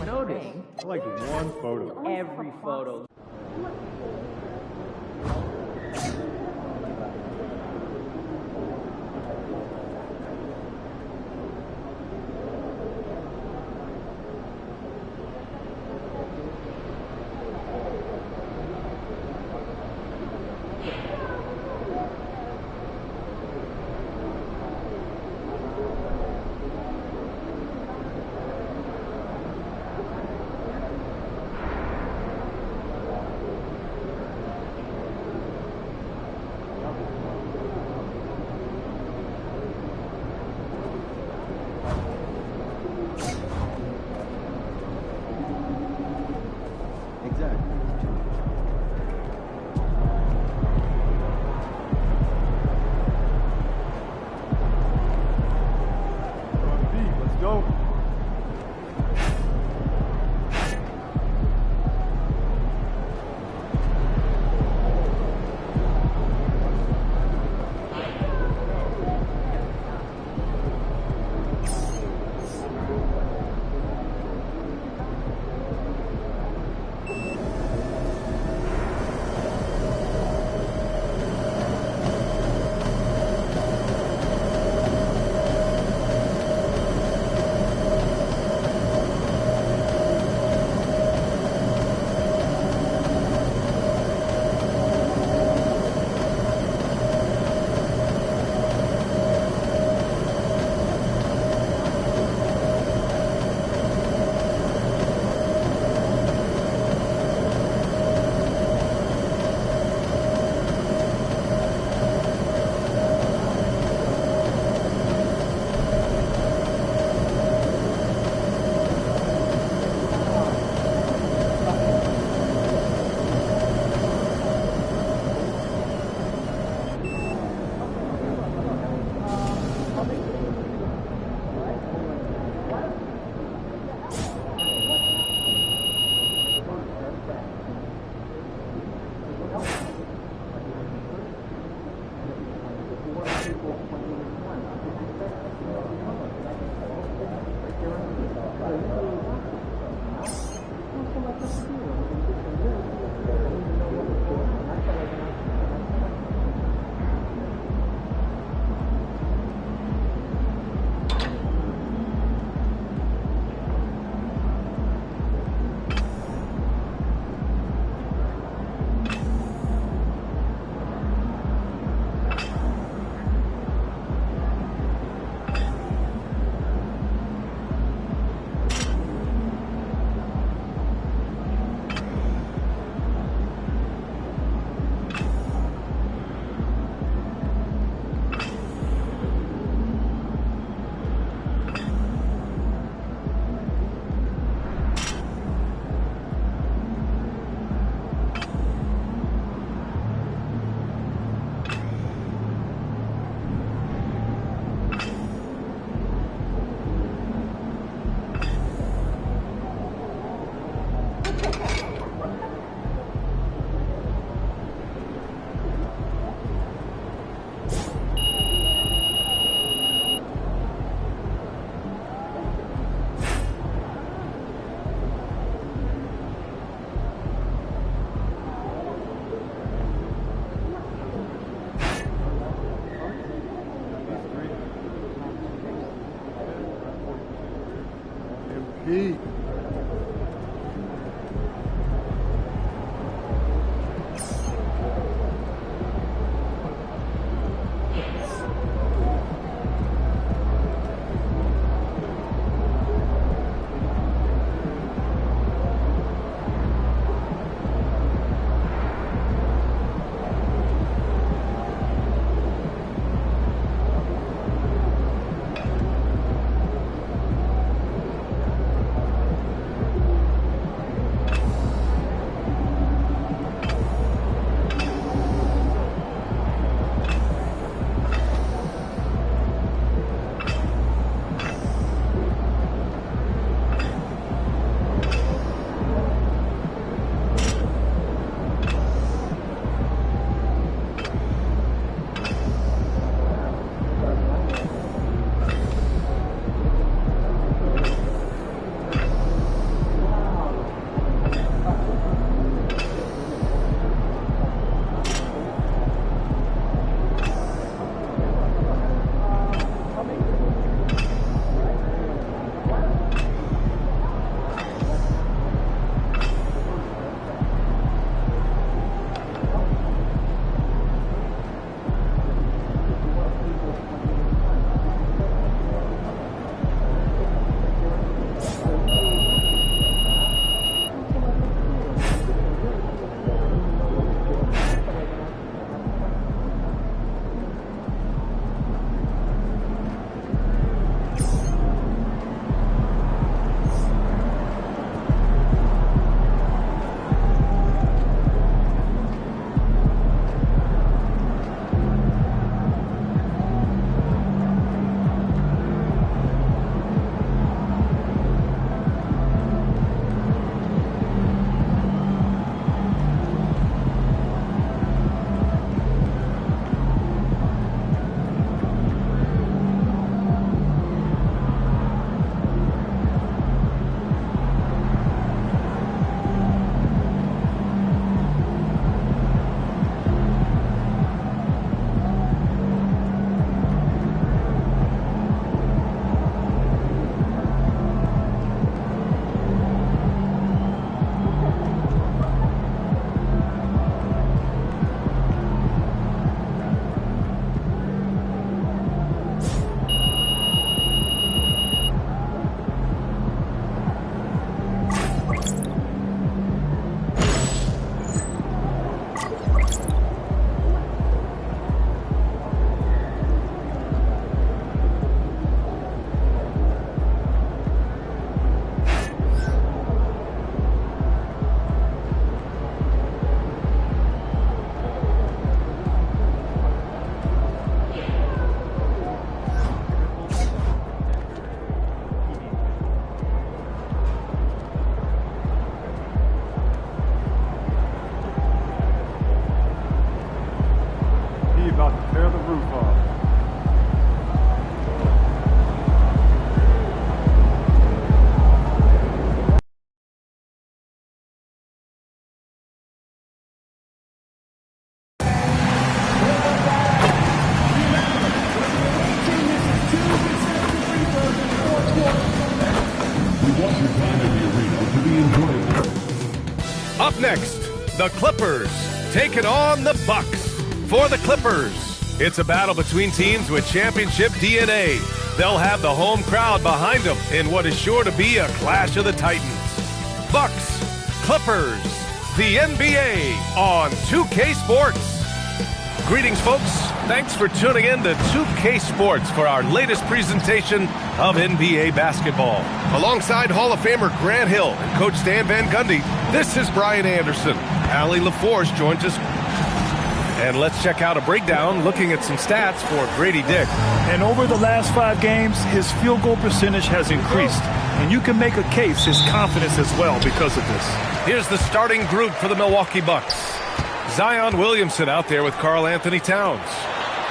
Notice. Like one photo. Every photo. Pete. Up next, the Clippers taking on the Bucks. For the Clippers, it's a battle between teams with championship DNA. They'll have the home crowd behind them in what is sure to be a clash of the Titans. Bucks, Clippers, the NBA on 2K Sports. Greetings, folks. Thanks for tuning in to 2K Sports for our latest presentation of NBA basketball. Alongside Hall of Famer Grant Hill and Coach Stan Van Gundy, this is Brian Anderson. Allie LaForce joins us. And let's check out a breakdown looking at some stats for Grady Dick. And over the last 5 games, his field goal percentage has increased. And you can make a case his confidence as well because of this. Here's the starting group for the Milwaukee Bucks. Zion Williamson out there with Karl Anthony Towns.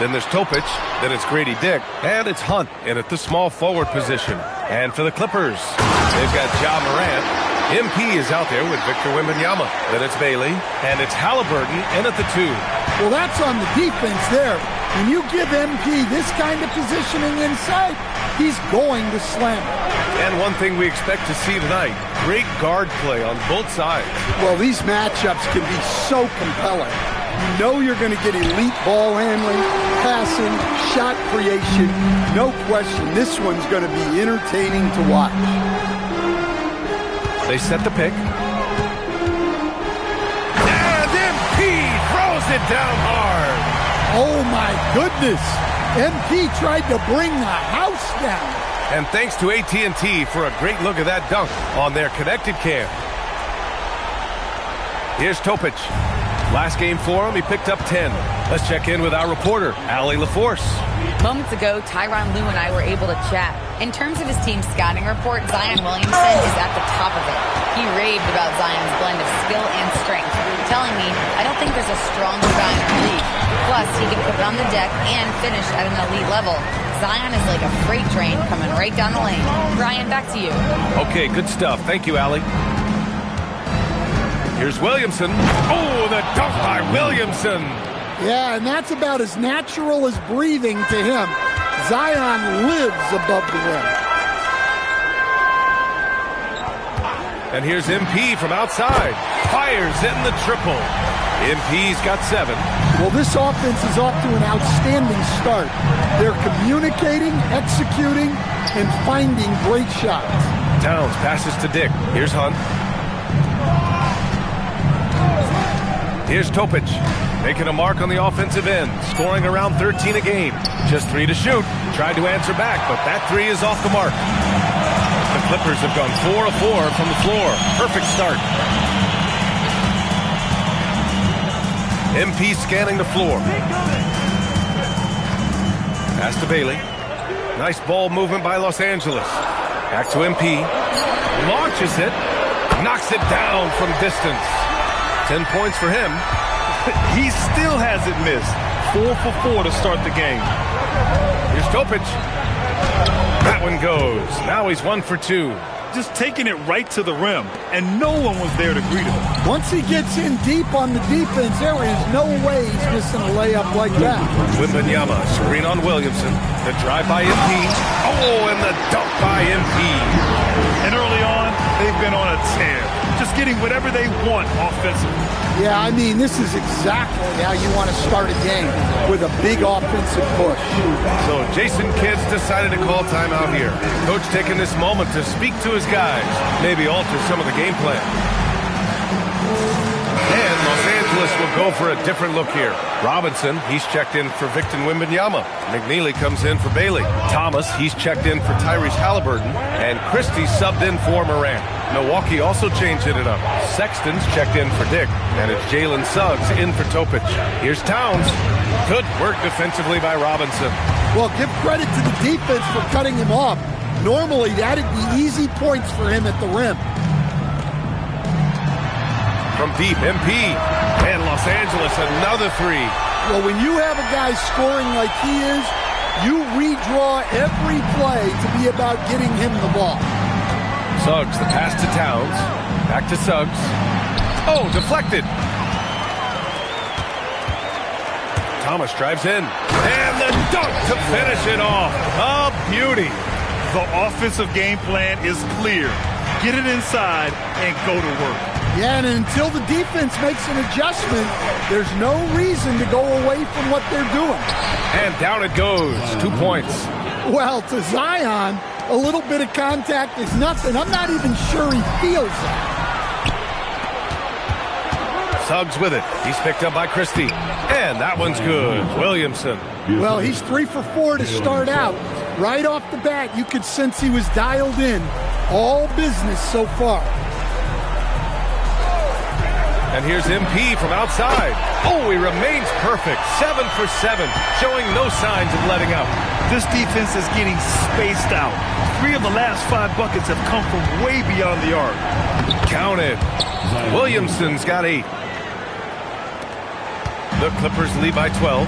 Then there's Topic, then it's Grady Dick, and it's Hunt in at the small forward position. And for the Clippers, they've got Ja Morant. MP is out there with Victor Wembanyama. Then it's Bailey, and it's Halliburton in at the 2. Well, that's on the defense there. When you give MP this kind of positioning inside, he's going to slam it. And one thing we expect to see tonight, great guard play on both sides. Well, these matchups can be so compelling. You know you're going to get elite ball handling, passing, shot creation. No question, this one's going to be entertaining to watch. They set the pick. And MP throws it down hard. Oh, my goodness. MP tried to bring the house down. And thanks to AT&T for a great look at that dunk on their connected cam. Here's Topic. Last game for him, he picked up 10. Let's check in with our reporter, Allie LaForce. Moments ago, Tyronn Lue and I were able to chat. In terms of his team's scouting report, Zion Williamson is at the top of it. He raved about Zion's blend of skill and strength, telling me, I don't think there's a stronger guy in our league. Plus, he can put it on the deck and finish at an elite level. Zion is like a freight train coming right down the lane. Brian, back to you. Okay, good stuff. Thank you, Allie. Here's Williamson. Oh, the dunk by Williamson. Yeah, and that's about as natural as breathing to him. Zion lives above the rim. And here's MP from outside. Fires in the triple. MP's got 7. Well, this offense is off to an outstanding start. They're communicating, executing, and finding great shots. Towns passes to Dick. Here's Hunt. Here's Topic, making a mark on the offensive end, scoring around 13 a game. Just 3 to shoot. Tried to answer back, but that 3 is off the mark. The Clippers have gone 4 of 4 from the floor. Perfect start. MP scanning the floor. Pass to Bailey. Nice ball movement by Los Angeles. Back to MP. Launches it. Knocks it down from distance. 10 points for him. He still hasn't missed. 4 for 4 to start the game. Here's Topic. That one goes. Now he's 1 for 2. Just taking it right to the rim, and no one was there to greet him. Once he gets in deep on the defense, there is no way he's missing a layup like that. Wembanyama, screen on Williamson. The drive by MP. Oh, and the dunk by MP. And early on, they've been on a tear. Just getting whatever they want offensively. Yeah, I mean, this is exactly how you want to start a game, with a big offensive push. So Jason Kidd's decided to call timeout here. Coach taking this moment to speak to his guys, maybe alter some of the game plan. And Los Angeles will go for a different look here. Robinson, he's checked in for Victor Wembanyama. McNeely comes in for Bailey. Thomas, he's checked in for Tyrese Halliburton. And Christie subbed in for Morant. Milwaukee also changing it up. Sexton's checked in for Dick. And it's Jalen Suggs in for Topic. Here's Towns. Good work defensively by Robinson. Well, give credit to the defense for cutting him off. Normally, that'd be easy points for him at the rim. From deep, MP. And Los Angeles, another 3. Well, when you have a guy scoring like he is, you redraw every play to be about getting him the ball. Suggs, the pass to Towns. Back to Suggs. Oh, deflected. Thomas drives in. And the dunk to finish it off. A beauty. The offensive game plan is clear. Get it inside and go to work. Yeah, and until the defense makes an adjustment, there's no reason to go away from what they're doing. And down it goes. 2 points. Well, to Zion, a little bit of contact is nothing. I'm not even sure he feels it. Suggs with it. He's picked up by Christie. And that one's good. Williamson. Well, he's 3 for 4 to start out. Right off the bat, you could sense he was dialed in. All business so far. And here's MP from outside. Oh, he remains perfect. 7 for 7, showing no signs of letting up. This defense is getting spaced out. 3 of the last 5 buckets have come from way beyond the arc. Counted. Williamson's got 8. The Clippers lead by 12.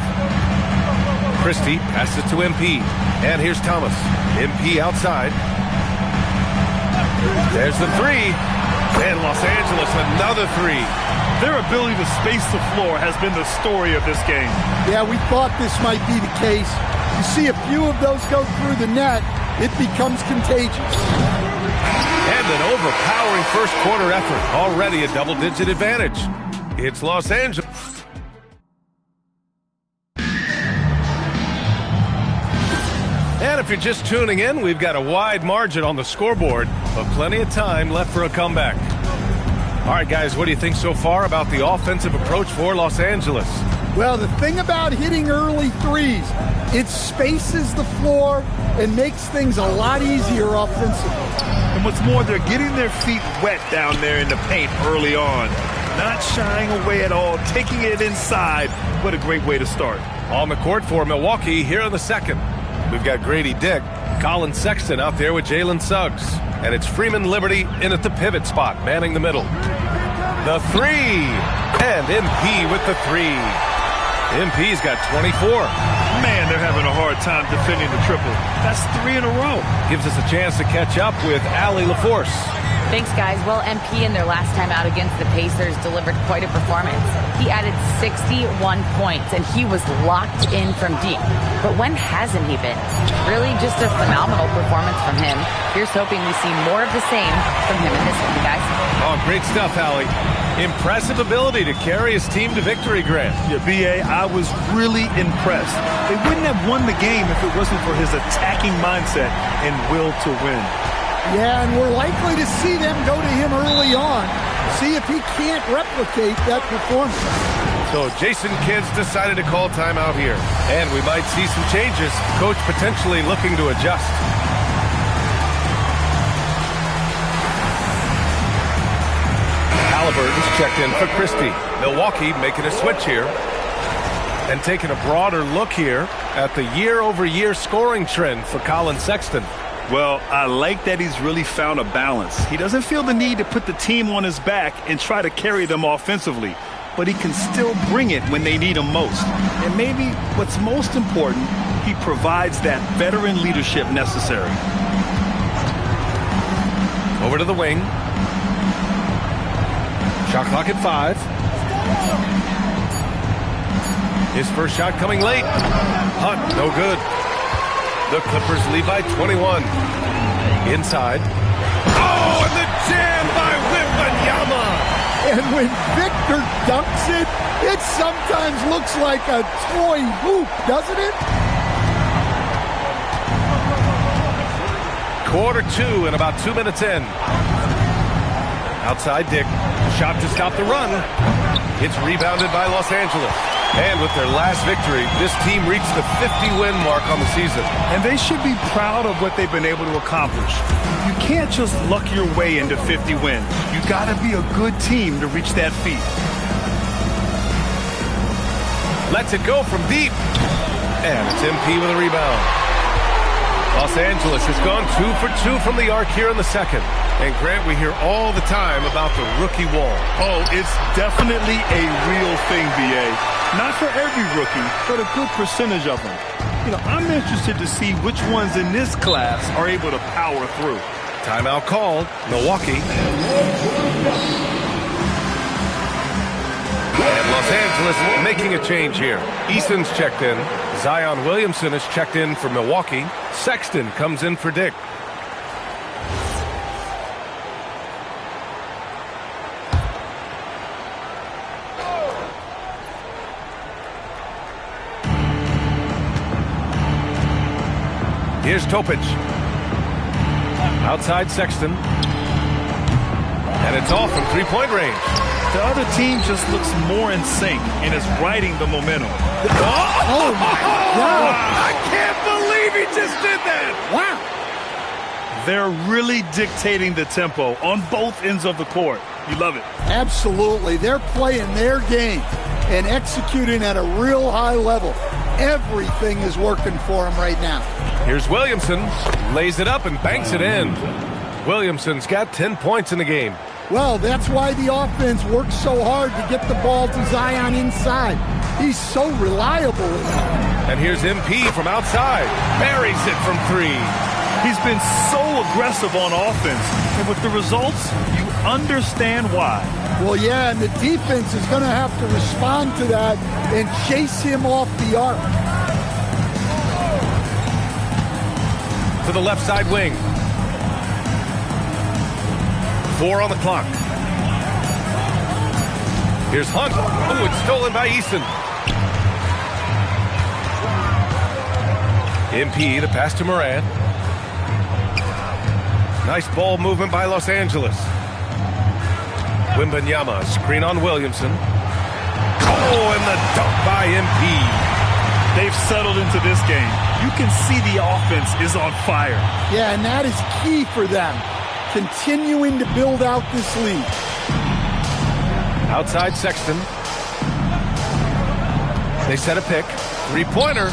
Christie passes to MP. And here's Thomas. MP outside. There's the 3. And Los Angeles, another 3. Their ability to space the floor has been the story of this game. Yeah, we thought this might be the case. You see a few of those go through the net, it becomes contagious. And an overpowering first quarter effort. Already a double-digit advantage. It's Los Angeles. And if you're just tuning in, we've got a wide margin on the scoreboard, but plenty of time left for a comeback. All right, guys, what do you think so far about the offensive approach for Los Angeles? Well, the thing about hitting early threes, it spaces the floor and makes things a lot easier offensively. And what's more, they're getting their feet wet down there in the paint early on. Not shying away at all, taking it inside. What a great way to start. On the court for Milwaukee here in the second. We've got Grady Dick, Colin Sexton out there with Jalen Suggs. And it's Freeman Liberty in at the pivot spot, manning the middle. The three. And MP with the three. MP's got 24. Man, they're having a hard time defending the triple. That's 3 in a row. Gives us a chance to catch up with Allie LaForce. Thanks, guys. Well, MP in their last time out against the Pacers delivered quite a performance. He added 61 points, and he was locked in from deep. But when hasn't he been? Really just a phenomenal performance from him. Here's hoping we see more of the same from him in this one, guys. Oh, great stuff, Allie. Impressive ability to carry his team to victory, Grant. Yeah, B.A., I was really impressed. They wouldn't have won the game if it wasn't for his attacking mindset and will to win. Yeah, and we're likely to see them go to him early on, see if he can't replicate that performance. So Jason Kidd's decided to call timeout here. And we might see some changes. Coach potentially looking to adjust. Halliburton's checked in for Christie. Milwaukee making a switch here. And taking a broader look here at the year-over-year scoring trend for Colin Sexton. Well, I like that he's really found a balance. He doesn't feel the need to put the team on his back and try to carry them offensively, but he can still bring it when they need him most. And maybe what's most important, he provides that veteran leadership necessary. Over to the wing. Shot clock at 5. His first shot coming late. Hunt, no good. The Clippers lead by 21. Inside. Oh, and the jam by Wembanyama. And when Victor dunks it, it sometimes looks like a toy hoop, doesn't it? Quarter 2 and about 2 minutes in. Outside Dick. Shot to stop the run. It's rebounded by Los Angeles. And with their last victory, this team reached the 50-win mark on the season. And they should be proud of what they've been able to accomplish. You can't just luck your way into 50 wins. You got to be a good team to reach that feat. Lets it go from deep. And it's MP with a rebound. Los Angeles has gone 2 for 2 from the arc here in the second. And Grant, we hear all the time about the rookie wall. Oh, it's definitely a real thing, B.A. Not for every rookie, but a good percentage of them. You know, I'm interested to see which ones in this class are able to power through. Timeout called. Milwaukee. And Los Angeles making a change here. Easton's checked in. Zion Williamson is checked in for Milwaukee. Sexton comes in for Dick. Here's Topic. Outside Sexton. And it's off from three-point range. The other team just looks more in sync and is riding the momentum. Oh, my God. I can't believe he just did that. Wow. They're really dictating the tempo on both ends of the court. You love it. Absolutely. They're playing their game and executing at a real high level. Everything is working for them right now. Here's Williamson. Lays it up and banks it in. Williamson's got 10 points in the game. Well, that's why the offense works so hard to get the ball to Zion inside. He's so reliable. And here's MP from outside. Buries it from 3. He's been so aggressive on offense. And with the results, you understand why. Well, yeah, and the defense is going to have to respond to that and chase him off the arc. to the left side wing. 4 on the clock. Here's Hunt. Oh, it's stolen by Eason. MP, the pass to Moran. Nice ball movement by Los Angeles. Wembanyama, screen on Williamson. Oh, and the dunk by MP. They've settled into this game. You can see the offense is on fire. Yeah, and that is key for them. Continuing to build out this lead. Outside Sexton. They set a pick. 3-pointer.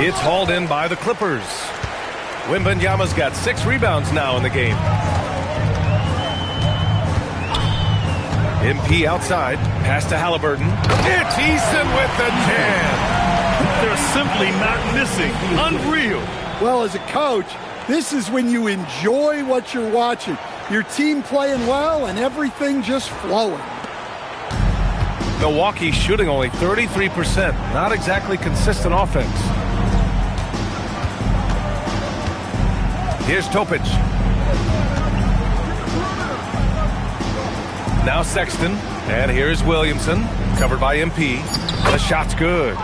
It's hauled in by the Clippers. Wembanyama's got 6 rebounds now in the game. MP outside. Pass to Halliburton. It's Eason with the jam. They're simply not missing. Unreal. Well, as a coach, this is when you enjoy what you're watching. Your team playing well and everything just flowing. Milwaukee shooting only 33%. Not exactly consistent offense. Here's Topic. Now Sexton. And here's Williamson. Covered by MP. The shot's good.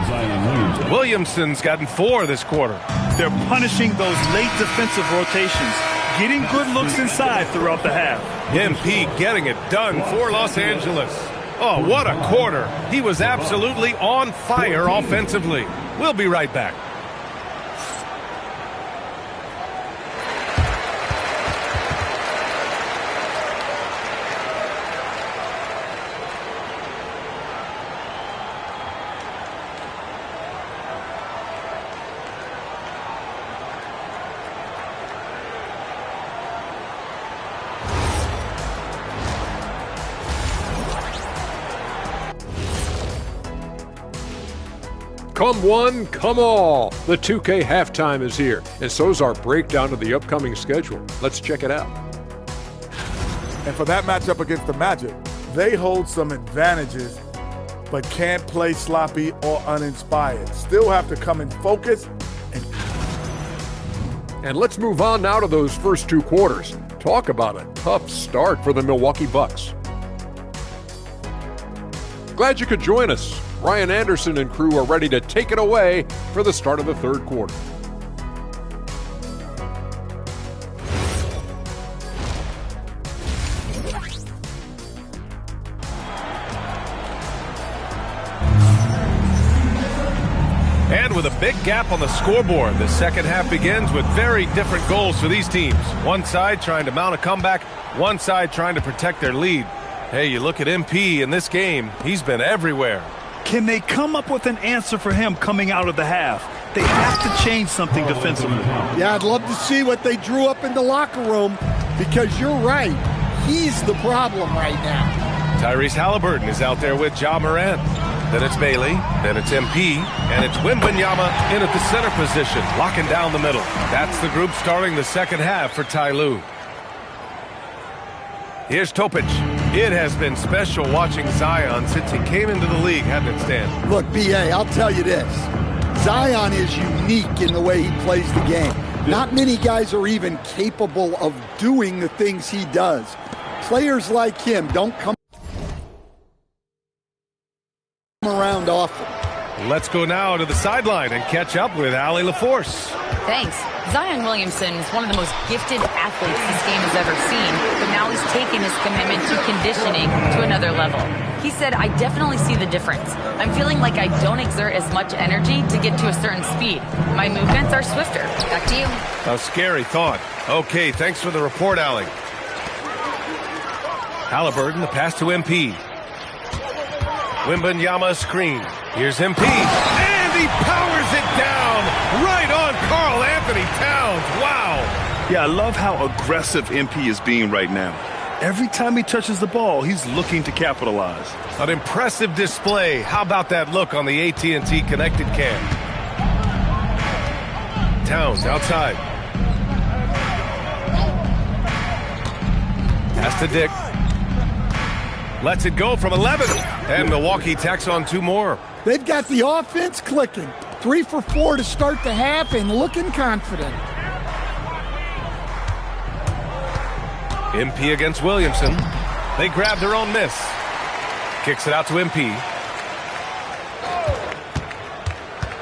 Williamson's gotten 4 this quarter. They're punishing those late defensive rotations, getting good looks inside throughout the half. MP getting it done for Los Angeles. Oh, what a quarter. He was absolutely on fire offensively. We'll be right back. Come one, come all. The 2K halftime is here, and so's our breakdown of the upcoming schedule. Let's check it out. And for that matchup against the Magic, they hold some advantages, but can't play sloppy or uninspired. Still have to come in focus. And let's move on now to those first 2 quarters. Talk about a tough start for the Milwaukee Bucks. Glad you could join us. Ryan Anderson and crew are ready to take it away for the start of the 3rd quarter. And with a big gap on the scoreboard, the second half begins with very different goals for these teams. One side trying to mount a comeback, one side trying to protect their lead. Hey, you look at MP in this game, he's been everywhere. Can they come up with an answer for him coming out of the half? They have to change something defensively. Yeah, I'd love to see what they drew up in the locker room, because you're right. He's the problem right now. Tyrese Halliburton is out there with Ja Morant. Then it's Bailey, then it's MP, and it's Wembanyama in at the center position, locking down the middle. That's the group starting the second half for Ty Lue. Here's Topic. It has been special watching Zion since he came into the league, hasn't it, Stan? Look, B.A., I'll tell you this. Zion is unique in the way he plays the game. Not many guys are even capable of doing the things he does. Players like him don't come around often. Let's go now to the sideline and catch up with Allie LaForce. Thanks. Zion Williamson is one of the most gifted athletes this game has ever seen, but now he's taken his commitment to conditioning to another level. He said, I definitely see the difference. I'm feeling like I don't exert as much energy to get to a certain speed. My movements are swifter. Back to you. A scary thought. Okay, thanks for the report, Allie. Halliburton, the pass to MP. Wembanyama screen. Here's MP. And he powers it down right on Karl Anthony Towns. Wow. Yeah, I love how aggressive MP is being right now. Every time he touches the ball, he's looking to capitalize. An impressive display. How about that look on the AT&T connected cam? Towns outside. Pass to Dick. Lets it go from 11. And Milwaukee tacks on 2 more. They've got the offense clicking. 3 for 4 to start the half and looking confident. MP against Williamson. They grab their own miss. Kicks it out to MP.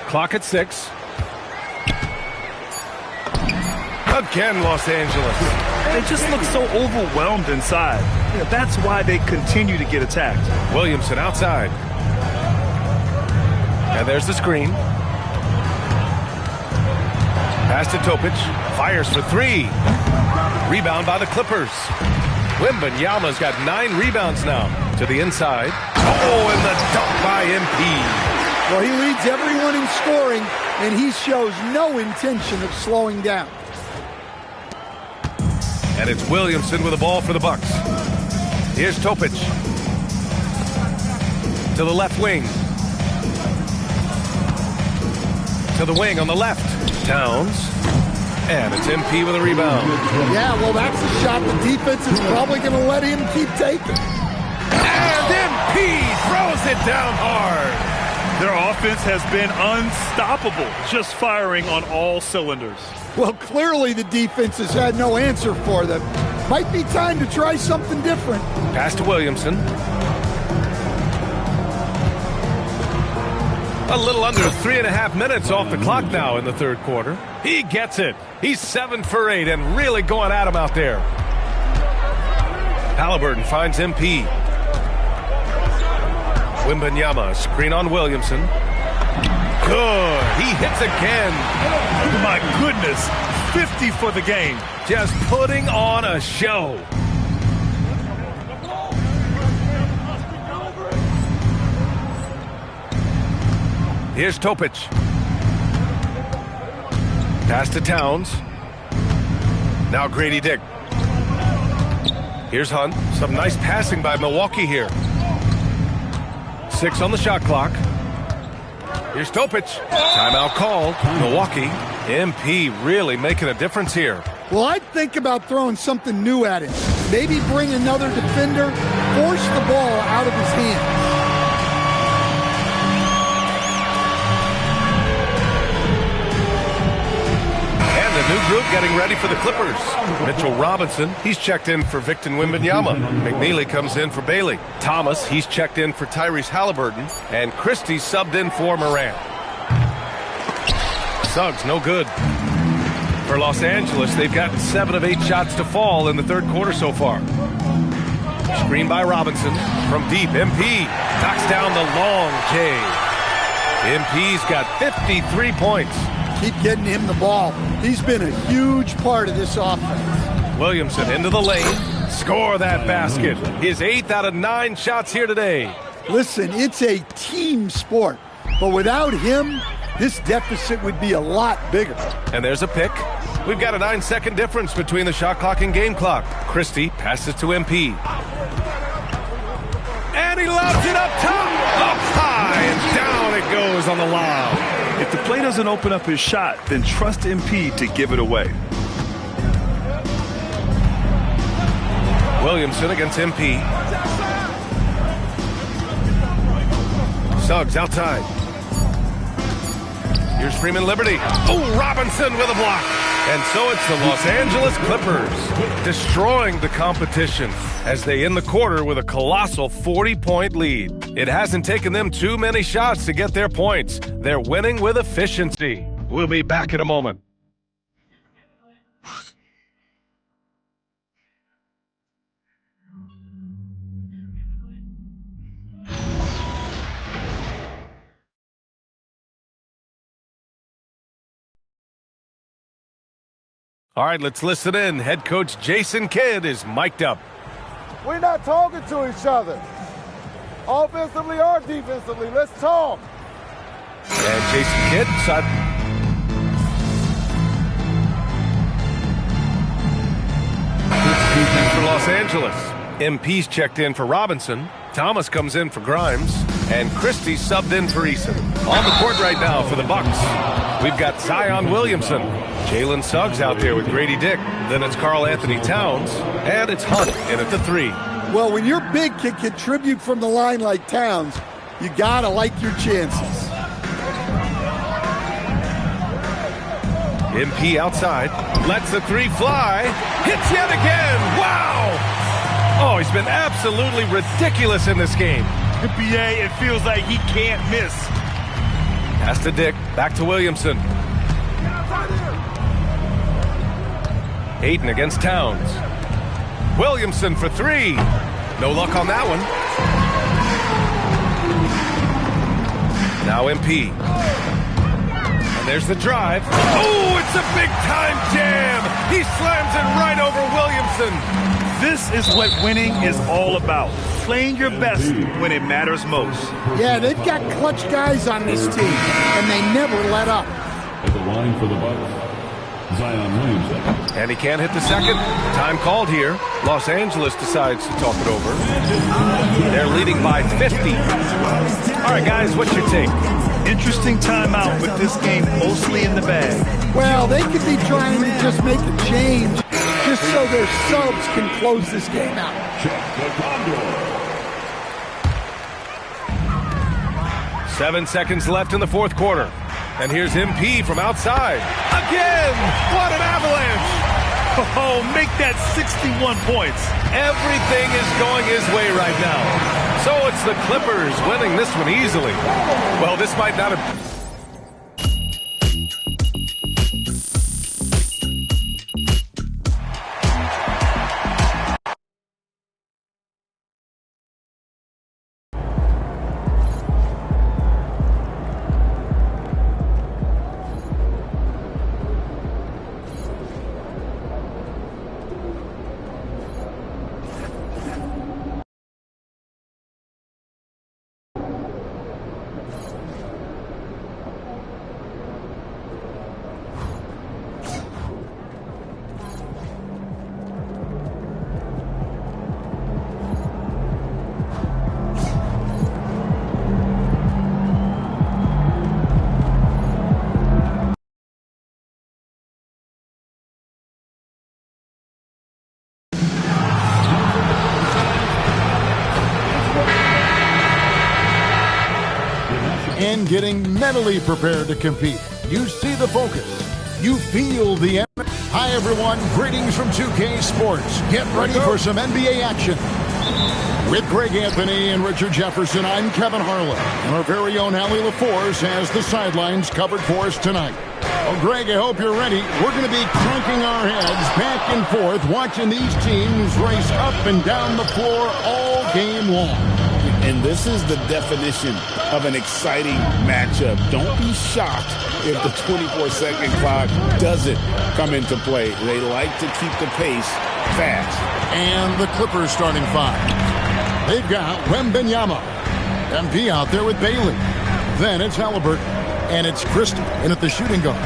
Clock at 6. Again, Los Angeles. They just look so overwhelmed inside. Yeah, that's why they continue to get attacked. Williamson outside. And there's the screen. Pass to Topic. Fires for 3. Rebound by the Clippers. Wembanyama's got 9 rebounds now. To the inside. Oh, and the dunk by MP. Well, he leads everyone in scoring, and he shows no intention of slowing down. And it's Williamson with the ball for the Bucks. Here's Topic. To the left wing. To the wing on the left. Towns. And it's MP with a rebound. Yeah, well, that's a shot the defense is probably going to let him keep taking. And MP throws it down hard. Their offense has been unstoppable, just firing on all cylinders. Well, clearly the defense has had no answer for them. Might be time to try something different. Pass to Williamson. A little under 3.5 minutes off the clock now in the third quarter. He gets it. He's 7 for 8 and really going at him out there. Halliburton finds MP. Wembanyama, screen on Williamson. Good. He hits again. My goodness. 50 for the game. Just putting on a show. Here's Topic. Pass to Towns. Now Grady Dick. Here's Hunt. Some nice passing by Milwaukee here. 6 on the shot clock. Here's Topic. Timeout called. Milwaukee. MP really making a difference here. Well, I'd think about throwing something new at him. Maybe bring another defender, force the ball out of his hands. And the new group getting ready for the Clippers. Mitchell Robinson, he's checked in for Victor Wembanyama. McNeely comes in for Bailey. Thomas, he's checked in for Tyrese Halliburton. And Christie subbed in for Morant. Suggs, no good. For Los Angeles, they've gotten 7 of 8 shots to fall in the third quarter so far. Screen by Robinson. From deep, MP knocks down the long K. MP's got 53 points. Keep getting him the ball. He's been a huge part of this offense. Williamson into the lane. Score that basket. His 8th out of 9 shots here today. Listen, it's a team sport. But without him, this deficit would be a lot bigger. And there's a pick. We've got a 9-second difference between the shot clock and game clock. Christie passes to MP. And he lobs it up top. Up high and down it goes on the lob. If the play doesn't open up his shot, then trust MP to give it away. Williamson against MP. Suggs outside. Here's Freeman Liberty. Oh, Robinson with a block. And so it's the Los Angeles Clippers destroying the competition as they end the quarter with a colossal 40-point lead. It hasn't taken them too many shots to get their points. They're winning with efficiency. We'll be back in a moment. All right, let's listen in. Head coach Jason Kidd is mic'd up. We're not talking to each other, offensively or defensively. Let's talk. And Jason Kidd, defense for Los Angeles. MP's checked in for Robinson. Thomas comes in for Grimes. And Christie subbed in for Eason. On the court right now for the Bucks, we've got Zion Williamson. Jalen Suggs out there with Grady Dick. Then it's Karl Anthony Towns. And it's Hunt in at the 3. Well, when your big can contribute from the line like Towns, you gotta like your chances. MP outside. Lets the 3 fly. Hits yet again. Wow! Oh, he's been absolutely ridiculous in this game. NBA, it feels like he can't miss. Pass to Dick. Back to Williamson. Hayden against Towns. Williamson for three. No luck on that one. Now MP. And there's the drive. Oh, it's a big-time jam. He slams it right over Williamson. This is what winning is all about. Playing your best when it matters most. Yeah, they've got clutch guys on this team, and they never let up. At the line for the Bucks, Zion Williamson. And he can't hit the second. Time called here. Los Angeles decides to talk it over. They're leading by 50. All right, guys, what's your take? Interesting timeout with this game mostly in the bag. Well, they could be trying to just make a change just so their subs can close this game out. 7 seconds left in the fourth quarter. And here's MP from outside. Again! What an avalanche! Oh, make that 61 points. Everything is going his way right now. So it's the Clippers winning this one easily. Well, this might not have... And getting mentally prepared to compete. You see the focus. You feel the energy. Hi, everyone. Greetings from 2K Sports. Get ready for some NBA action. With Greg Anthony and Richard Jefferson, I'm Kevin Harlan. And our very own Allie LaForce has the sidelines covered for us tonight. Well, Greg, I hope you're ready. We're going to be cranking our heads back and forth, watching these teams race up and down the floor all game long. And this is the definition of an exciting matchup. Don't be shocked if the 24-second clock doesn't come into play. They like to keep the pace fast. And the Clippers starting five. They've got Wembanyama. MP out there with Bailey. Then it's Halliburton. And it's Christie in at the shooting guard.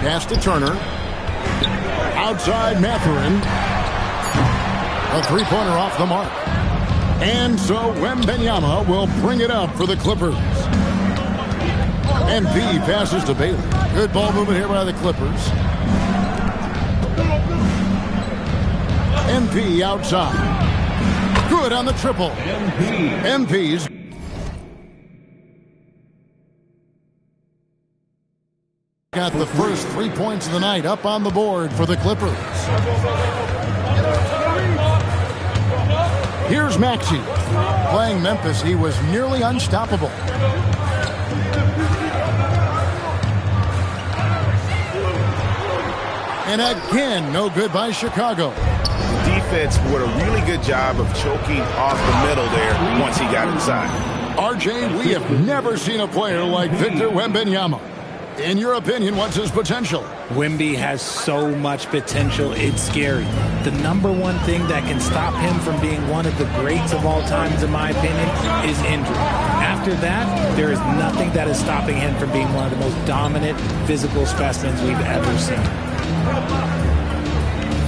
Pass to Turner. Outside Mathurin. A three-pointer off the mark. And so Wembanyama will bring it up for the Clippers. MP passes to Bailey. Good ball movement here by the Clippers. MP outside. Good on the triple. MP's got the first 3 points of the night up on the board for the Clippers. Here's Maxey. Playing Memphis, he was nearly unstoppable. And again, no good by Chicago. The defense did a really good job of choking off the middle there once he got inside. RJ, we have never seen a player like Victor Wembanyama. In your opinion, what's his potential? Wemby has so much potential, it's scary. The number one thing that can stop him from being one of the greats of all times, in my opinion, is injury. After that, there is nothing that is stopping him from being one of the most dominant physical specimens we've ever seen.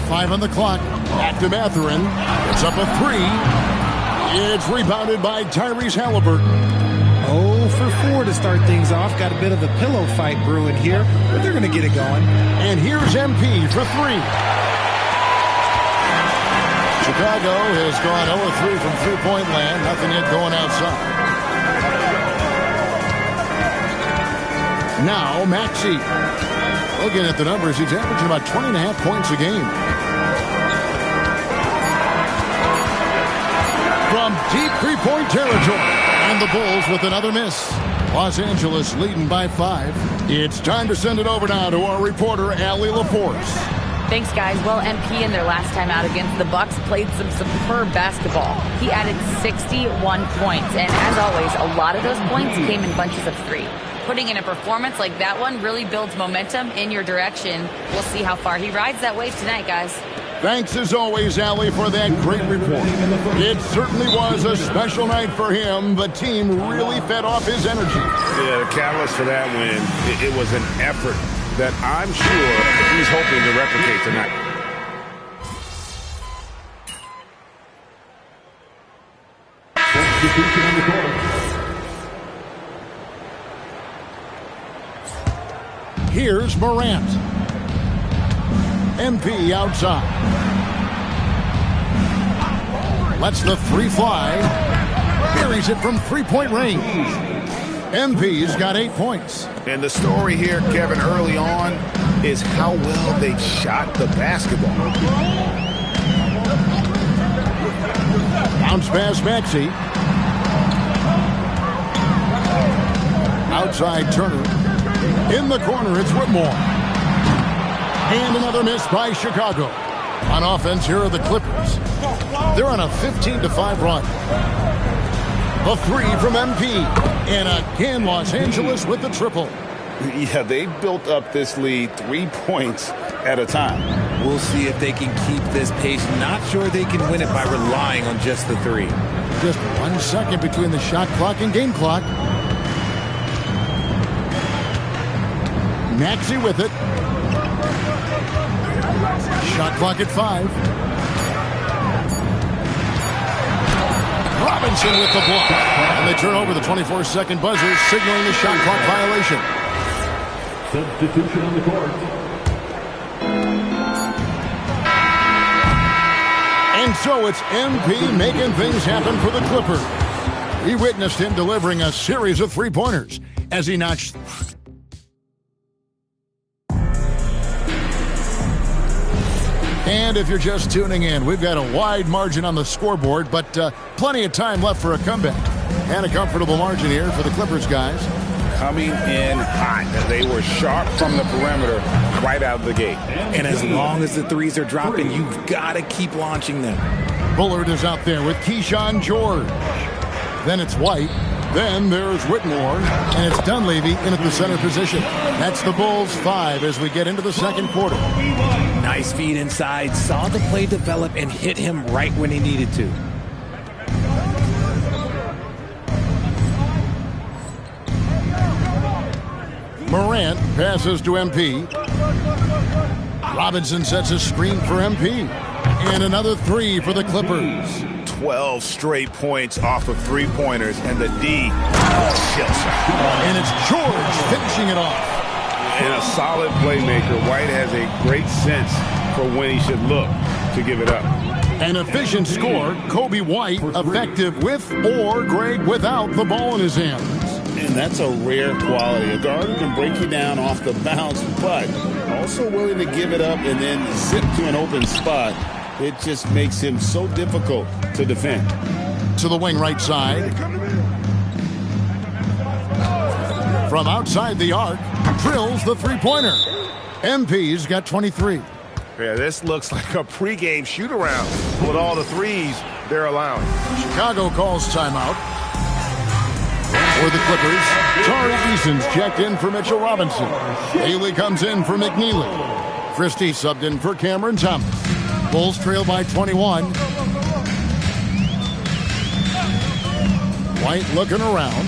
5 on the clock. Back to Mathurin. It's up a 3. It's rebounded by Tyrese Halliburton. 0 for 4 to start things off. Got a bit of a pillow fight brewing here, but they're going to get it going. And here's MP for 3. Chicago has gone 0-3 from three-point land. Nothing yet going outside. Now Maxey. Looking at the numbers, he's averaging about 20.5 points a game. from deep three-point territory. And the Bulls with another miss. Los Angeles leading by 5. It's time to send it over now to our reporter, Allie LaForce. Thanks, guys. Well, MP in their last time out against the Bucks played some superb basketball. He added 61 points, and as always, a lot of those points came in bunches of 3. Putting in a performance like that one really builds momentum in your direction. We'll see how far he rides that wave tonight, guys. Thanks as always, Allie, for that great report. It certainly was a special night for him. The team really fed off his energy. Yeah, the catalyst for that win, it was an effort that I'm sure he's hoping to replicate tonight. Substitution on the court. Here's Morant. MP outside. Lets the 3 fly. Buries it from three-point range. MP's got 8 points. And the story here, Kevin, early on is how well they shot the basketball. Bounce pass Maxey. Outside Turner. In the corner, it's Whitmore. And another miss by Chicago. On offense, here are the Clippers. They're on a 15-5 run. A 3 from MP. And again, Los Angeles with the triple. Yeah, they built up this lead 3 points at a time. We'll see if they can keep this pace. Not sure they can win it by relying on just the 3. Just 1 second between the shot clock and game clock. Maxey with it. Shot clock at 5. Robinson with the block. And they turn over the 24-second buzzer, signaling the shot clock violation. Substitution on the court. And so it's MP making things happen for the Clippers. We witnessed him delivering a series of three-pointers as he notched. And if you're just tuning in, we've got a wide margin on the scoreboard, but plenty of time left for a comeback. And a comfortable margin here for the Clippers guys. Coming in hot. They were sharp from the perimeter right out of the gate. And as long as the 3s are dropping, you've got to keep launching them. Bullard is out there with Keyshawn George. Then it's White. Then there's Whitmore. And it's Dunleavy in at the center position. That's the Bulls 5 as we get into the second quarter. Nice feed inside. Saw the play develop and hit him right when he needed to. Morant passes to MP. Robinson sets a screen for MP. And another 3 for the Clippers. 12 straight points off of three-pointers, and the D chills. And it's George finishing it off. And a solid playmaker. White has a great sense for when he should look to give it up. An efficient score, Kobe White, effective with or Greg without the ball in his hands. And that's a rare quality. A guard who can break you down off the bounce, but also willing to give it up and then zip to an open spot. It just makes him so difficult to defend. To the wing right side. From outside the arc, drills the three-pointer. MP's got 23. Yeah, this looks like a pregame shoot-around with all the threes they're allowing. Chicago calls timeout. For the Clippers, Tari Eason's checked in for Mitchell Robinson. Haley comes in for McNeely. Christie subbed in for Cameron Thomas. Bulls trail by 21. White looking around.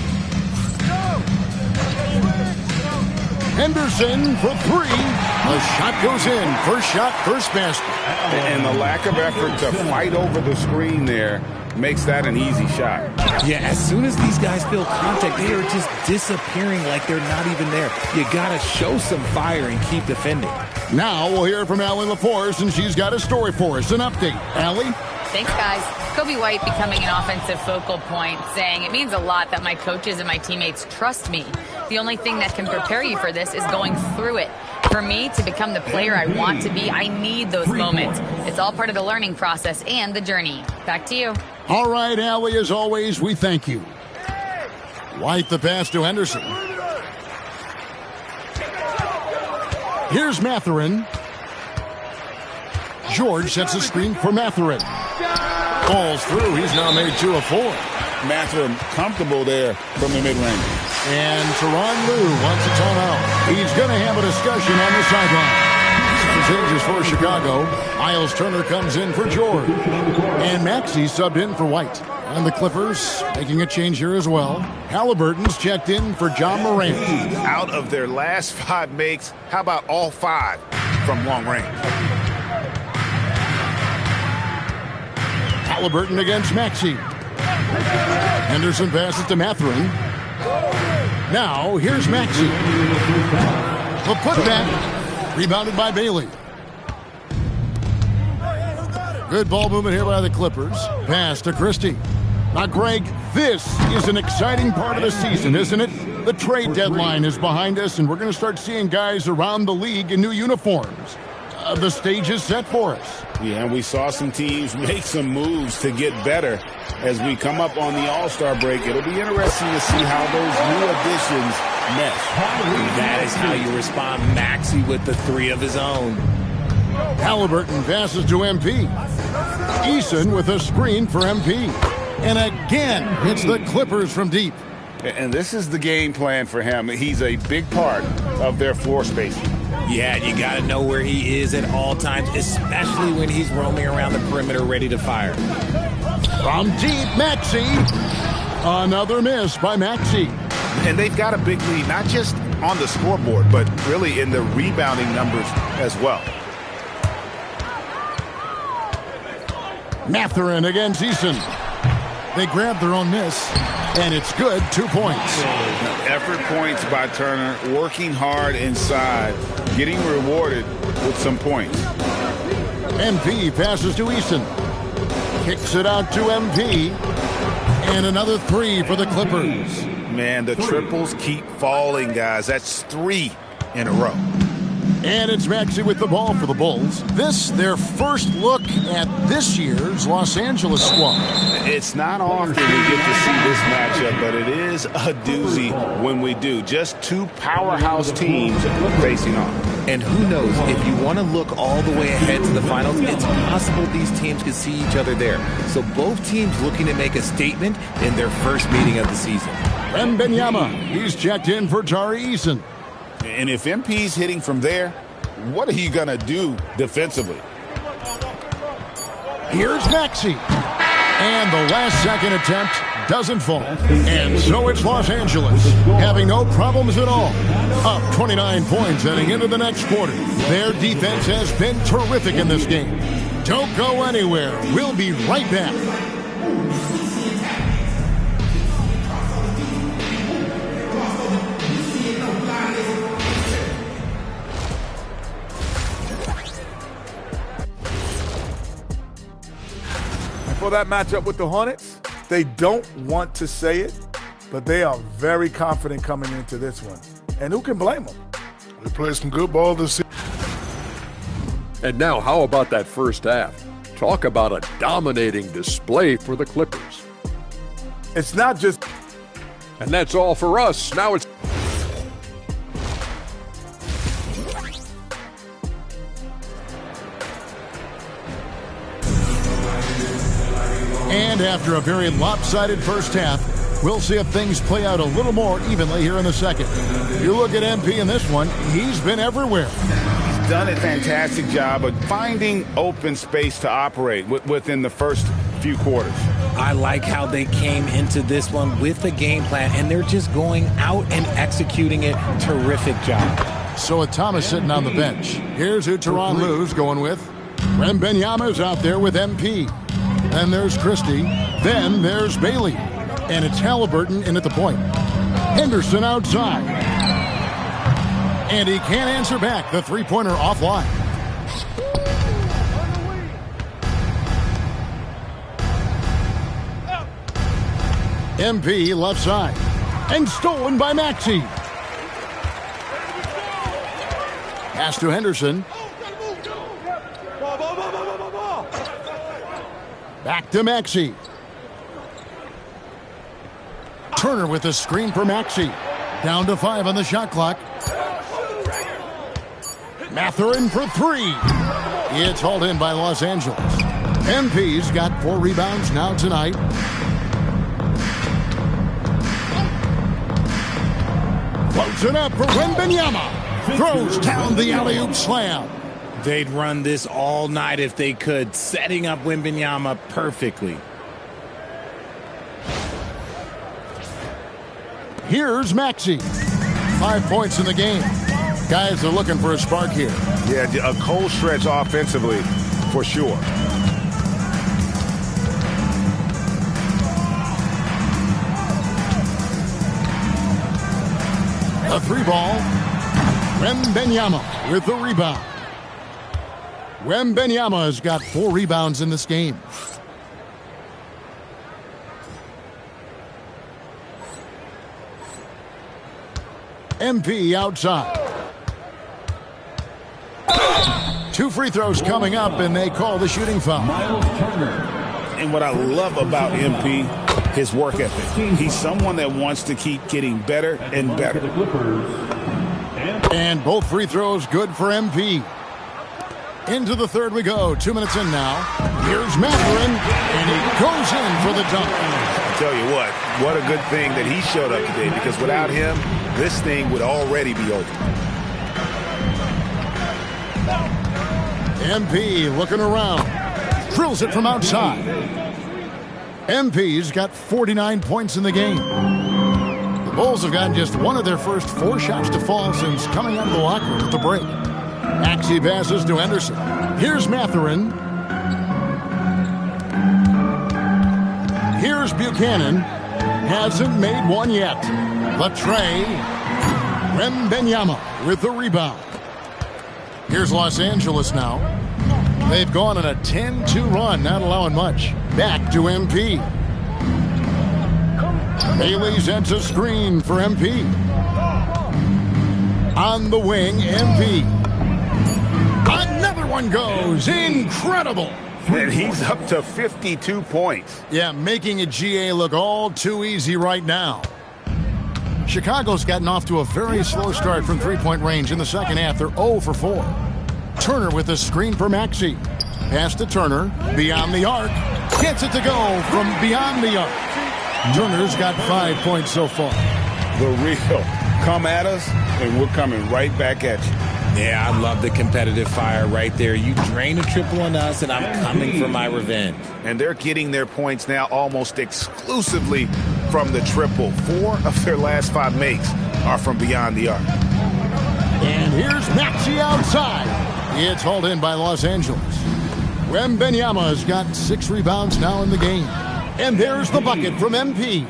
Henderson for 3. The shot goes in. First shot, first basket. And the lack of effort to fight over the screen there makes that an easy shot. Yeah, as soon as these guys feel contact, they are just disappearing like they're not even there. You got to show some fire and keep defending. Now we'll hear from Allie LaForce, and she's got a story for us. An update. Allie? Thanks, guys. Kobe White becoming an offensive focal point, saying it means a lot that my coaches and my teammates trust me. The only thing that can prepare you for this is going through it. For me to become the player I want to be, I need those moments. It's all part of the learning process and the journey. Back to you. All right, Allie, as always, we thank you. White the pass to Henderson. Here's Mathurin. George sets a screen for Mathurin. Falls through. He's now made 2 of 4. Mathurin comfortable there from the mid-range. And Tyronn Lue wants a timeout. He's going to have a discussion on the sideline. Changes for Chicago. Miles Turner comes in for George. And Maxey subbed in for White. And the Clippers making a change here as well. Halliburton's checked in for John Morant. Out of their last 5 makes, how about all 5 from long range? Halliburton against Maxey. Henderson passes to Mathurin. Now, here's Maxey. The putback, rebounded by Bailey. Good ball movement here by the Clippers. Pass to Christie. Now, Greg, this is an exciting part of the season, isn't it? The trade deadline is behind us, and we're going to start seeing guys around the league in new uniforms. The stage is set for us. Yeah, and we saw some teams make some moves to get better as we come up on the All-Star break. It'll be interesting to see how those new additions mesh. That is how you respond. Maxey with the 3 of his own. Halliburton passes to MP. Eason with a screen for MP. And again, it's the Clippers from deep. And this is the game plan for him. He's a big part of their floor spacing. Yeah, you got to know where he is at all times, especially when he's roaming around the perimeter ready to fire. From deep, Maxey. Another miss by Maxey. And they've got a big lead, not just on the scoreboard, but really in the rebounding numbers as well. Mathurin against Eason. They grab their own miss, and it's good. 2 points. Effort points by Turner, working hard inside, getting rewarded with some points. MP passes to Eason. Kicks it out to MP. And another 3 for the Clippers. Man, the triples keep falling, guys. That's 3 in a row. And it's Maxey with the ball for the Bulls. This, their first look at this year's Los Angeles squad. It's not often we get to see this matchup, but it is a doozy when we do. Just 2 powerhouse teams facing off. And who knows, if you want to look all the way ahead to the finals, it's possible these teams could see each other there. So both teams looking to make a statement in their first meeting of the season. Wembanyama, he's checked in for Tari Eason. And if MP's hitting from there, what are you going to do defensively? Here's Maxey. And the last second attempt doesn't fall. And so it's Los Angeles, having no problems at all. Up 29 points heading into the next quarter. Their defense has been terrific in this game. Don't go anywhere. We'll be right back. For that matchup with the Hornets, they don't want to say it, but they are very confident coming into this one. And who can blame them? We played some good ball this season. And now, how about that first half? Talk about a dominating display for the Clippers. It's not just... And that's all for us. Now it's... And after a very lopsided first half, we'll see if things play out a little more evenly here in the second. If you look at MP in this one, he's been everywhere. He's done a fantastic job of finding open space to operate within the first few quarters. I like how they came into this one with a game plan, and they're just going out and executing it. Terrific job. So with Thomas sitting on the bench, here's who Tyronn Lue's going with. Wembanyama's out there with MP. Then there's Christie. Then there's Bailey. And it's Halliburton in at the point. Henderson outside. And he can't answer back. The three-pointer offline. MP left side. And stolen by Maxey. Pass to Henderson. Back to Maxey. Turner with a screen for Maxey. Down to 5 on the shot clock. Mathurin for 3. It's hauled in by Los Angeles. MP's got 4 rebounds now tonight. Floats it up for Wembanyama. Throws down the alley-oop slam. They'd run this all night if they could, setting up Wembanyama perfectly. Here's Maxey. 5 points in the game. Guys are looking for a spark here. Yeah, a cold stretch offensively, for sure. A 3-ball. Wembanyama with the rebound. Wembanyama has got 4 rebounds in this game. MP outside. 2 free throws coming up, and they call the shooting foul. And what I love about MP, his work ethic. He's someone that wants to keep getting better and better. And both free throws good for MP. Into the third we go. 2 minutes in now. Here's Mathurin, and he goes in for the dunk. I tell you what a good thing that he showed up today, because without him, this thing would already be over. MP looking around. Drills it from outside. MP's got 49 points in the game. The Bulls have gotten just one of their first 4 shots to fall since coming out of the locker room at the break. Maxey passes to Henderson. Here's Mathurin. Here's Buchanan. Hasn't made one yet. Latre. Wembanyama with the rebound. Here's Los Angeles now. They've gone on a 10-2 run, not allowing much. Back to MP. Bailey sets a screen for MP. On the wing, MP. Another one goes. Incredible. And he's up to 52 points. Yeah, making a GA look all too easy right now. Chicago's gotten off to a very slow start from three-point range in the second half. They're 0 for 4. Turner with a screen for Maxey. Pass to Turner. Beyond the arc. Gets it to go from beyond the arc. Turner's got 5 points so far. The real. Come at us, and we're coming right back at you. Yeah, I love the competitive fire right there. You drain a triple on us, and I'm coming for my revenge. And they're getting their points now almost exclusively from the triple. 4 of their last 5 makes are from beyond the arc. And here's Maxey outside. It's hauled in by Los Angeles. Wembanyama's got 6 rebounds now in the game. And there's the bucket from MP.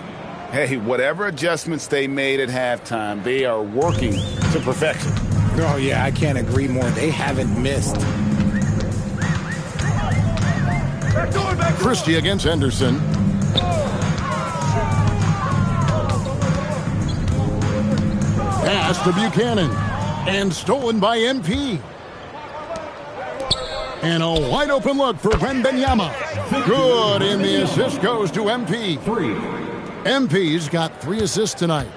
Hey, whatever adjustments they made at halftime, they are working to perfection. Oh, yeah, I can't agree more. They haven't missed. Christie against Henderson. Pass to Buchanan. And stolen by MP. And a wide open look for Wembanyama. Good, and the assist goes to MP. MP's got 3 assists tonight.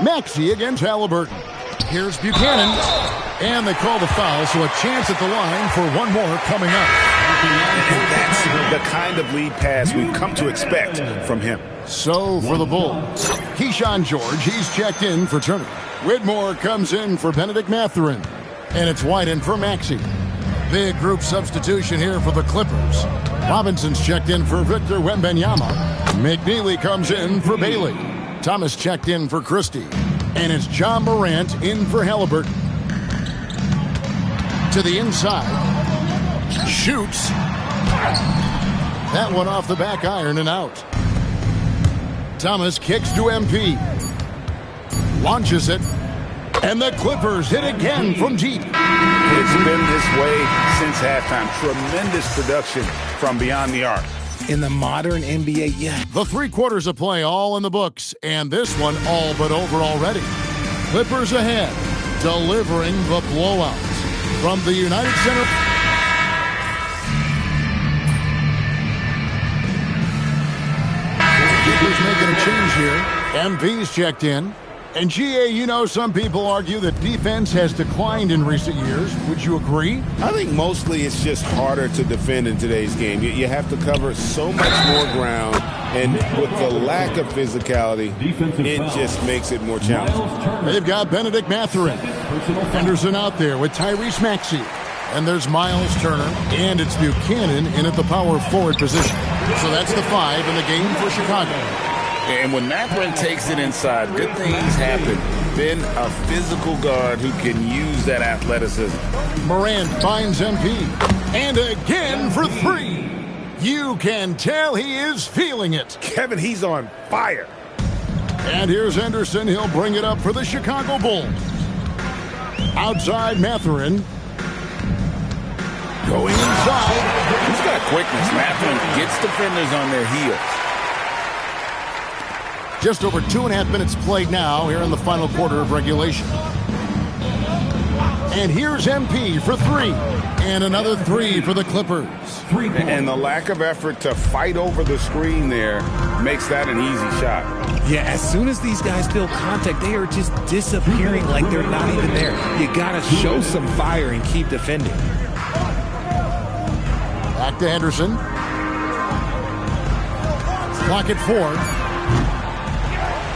Maxey against Halliburton. Here's Buchanan. And they call the foul, so a chance at the line for one more coming up. And that's the kind of lead pass we've come to expect from him. So for the Bulls, Keyshawn George, he's checked in for Turner. Whitmore comes in for Benedict Mathurin. And it's Whiten for Maxey. Big group substitution here for the Clippers. Robinson's checked in for Victor Wembanyama. McNeely comes in for Bailey. Thomas checked in for Christie. And it's John Morant in for Halliburton. To the inside. Shoots. That one off the back iron and out. Thomas kicks to MP. Launches it. And the Clippers hit again from deep. It's been this way since halftime. Tremendous production from beyond the arc. In the modern NBA, yeah. The 3 quarters of play all in the books, and this one all but over already. Clippers ahead, delivering the blowout. From the United Center. Who's making a change here? MV's checked in. And GA, you know, some people argue that defense has declined in recent years. Would you agree? I think mostly it's just harder to defend in today's game. You have to cover so much more ground, and with the lack of physicality, it just makes it more challenging. They've got Benedict Mathurin. Henderson out there with Tyrese Maxey. And there's Miles Turner, and it's Buchanan in at the power forward position. So that's the 5 in the game for Chicago. And when Mathurin takes it inside, good things happen. Then a physical guard who can use that athleticism. Morant finds MP. And again for 3. You can tell he is feeling it. Kevin, he's on fire. And here's Henderson. He'll bring it up for the Chicago Bulls. Outside Mathurin. Going inside. He's got quickness. Mathurin gets defenders on their heels. Just over 2.5 minutes played now here in the final quarter of regulation. And here's MP for 3. And another 3 for the Clippers. And the lack of effort to fight over the screen there makes that an easy shot. Yeah, as soon as these guys feel contact, they are just disappearing like they're not even there. You got to show some fire and keep defending. Back to Henderson. Clock at 4.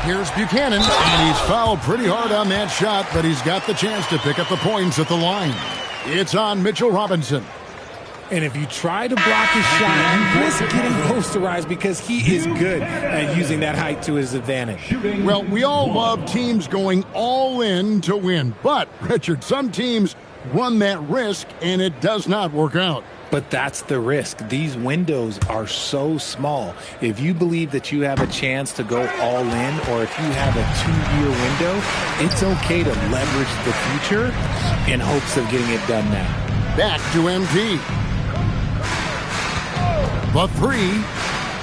Here's Buchanan, and he's fouled pretty hard on that shot, but he's got the chance to pick up the points at the line. It's on Mitchell Robinson. And if you try to block his shot, you risk getting posterized because he is good at using that height to his advantage. Well, we all love teams going all in to win, but, Richard, some teams run that risk, and it does not work out. But that's the risk. These windows are so small. If you believe that you have a chance to go all in, or if you have a 2-year window, it's okay to leverage the future in hopes of getting it done now. Back to MP. The 3.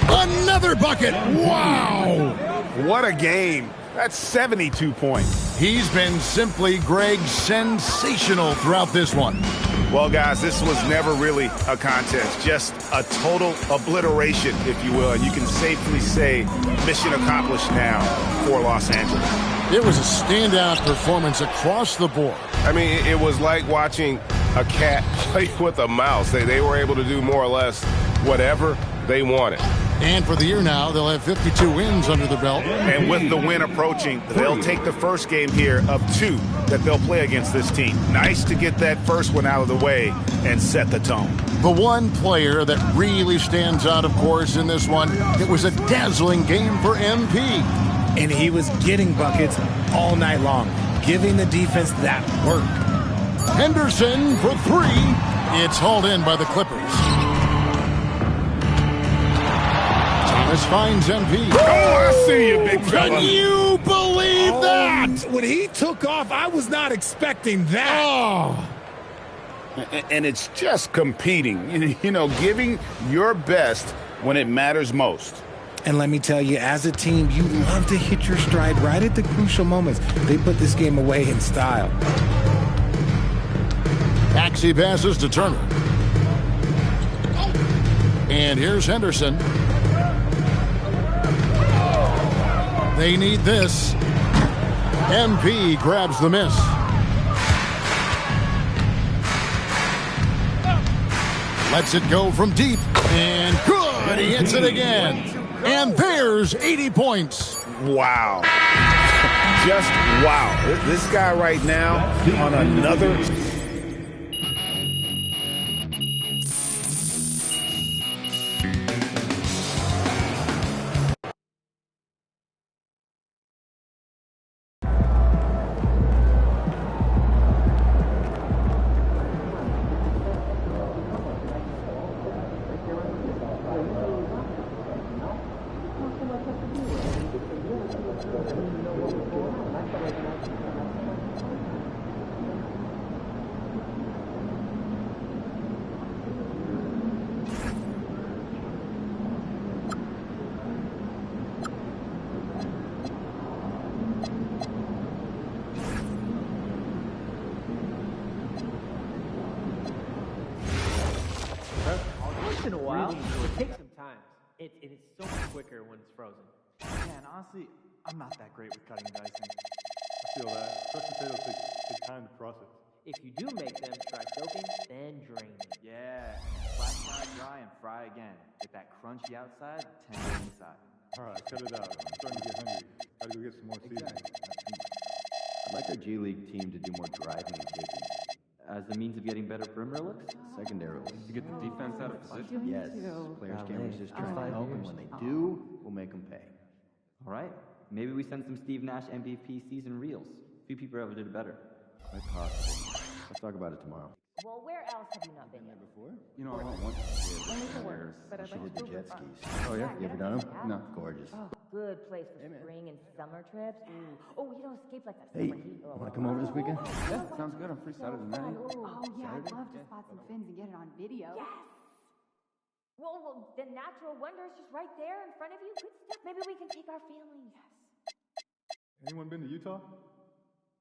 Another bucket. Wow. What a game. That's 72 points. He's been simply, Greg, sensational throughout this one. Well, guys, this was never really a contest, just a total obliteration, if you will. And you can safely say mission accomplished now for Los Angeles. It was a standout performance across the board. I mean, it was like watching a cat play with a mouse. They were able to do more or less whatever they wanted. And for the year now, they'll have 52 wins under the belt. And with the win approaching, they'll take the first game here of 2 that they'll play against this team. Nice to get that first one out of the way and set the tone. The one player that really stands out, of course, in this one, it was a dazzling game for MP. And he was getting buckets all night long, giving the defense that work. Henderson for 3. It's hauled in by the Clippers. Thomas finds MP. Oh, I see you, big fella. Can you believe that? When he took off, I was not expecting that. Oh. And it's just competing, you know, giving your best when it matters most. And let me tell you, as a team, you love to hit your stride right at the crucial moments. They put this game away in style. Maxey passes to Turner. And here's Henderson. They need this. MP grabs the miss. Lets it go from deep. And good! He hits it again. And there's 80 points. Wow. Just wow. This guy right now on another... Once in a while, it takes some time. It is so much quicker when it's frozen. Yeah, and honestly, I'm not that great with cutting and dicing. I feel that. Crushed potatoes take time to process. If you do make them, try soaking, then draining. Yeah, and flash dry and fry again. Get that crunchy outside, tender inside. Alright, cut it out. I'm starting to get hungry. Gotta go get some more seasoning. I'd like our G League team to do more driving and kicking. As a means of getting better perimeter looks? Secondary looks. To get the defense out of position? Yes. Players can't resist trying to help, and when they do, we'll make them pay. All right. Maybe we send some Steve Nash MVP season reels. Few people ever did it better. Quite possible. Let's talk about it tomorrow. Well, where else have you not been yet? Before? You know, I want one. Only for work, but I'd She like did to the go jet for fun. skis. Oh, yeah? You ever done them? Yeah. No. Gorgeous. Oh, good place for spring and summer trips. Ooh. Oh, you don't escape like that Hey, summer heat. want to come over this weekend? Yeah, sounds good. I'm free Saturday night. Oh, yeah, I'd love to spot some fins and get it on video. Yes! Well, the natural wonder is just right there in front of you. Good stuff. Maybe we can take our families. Yes. Anyone been to Utah?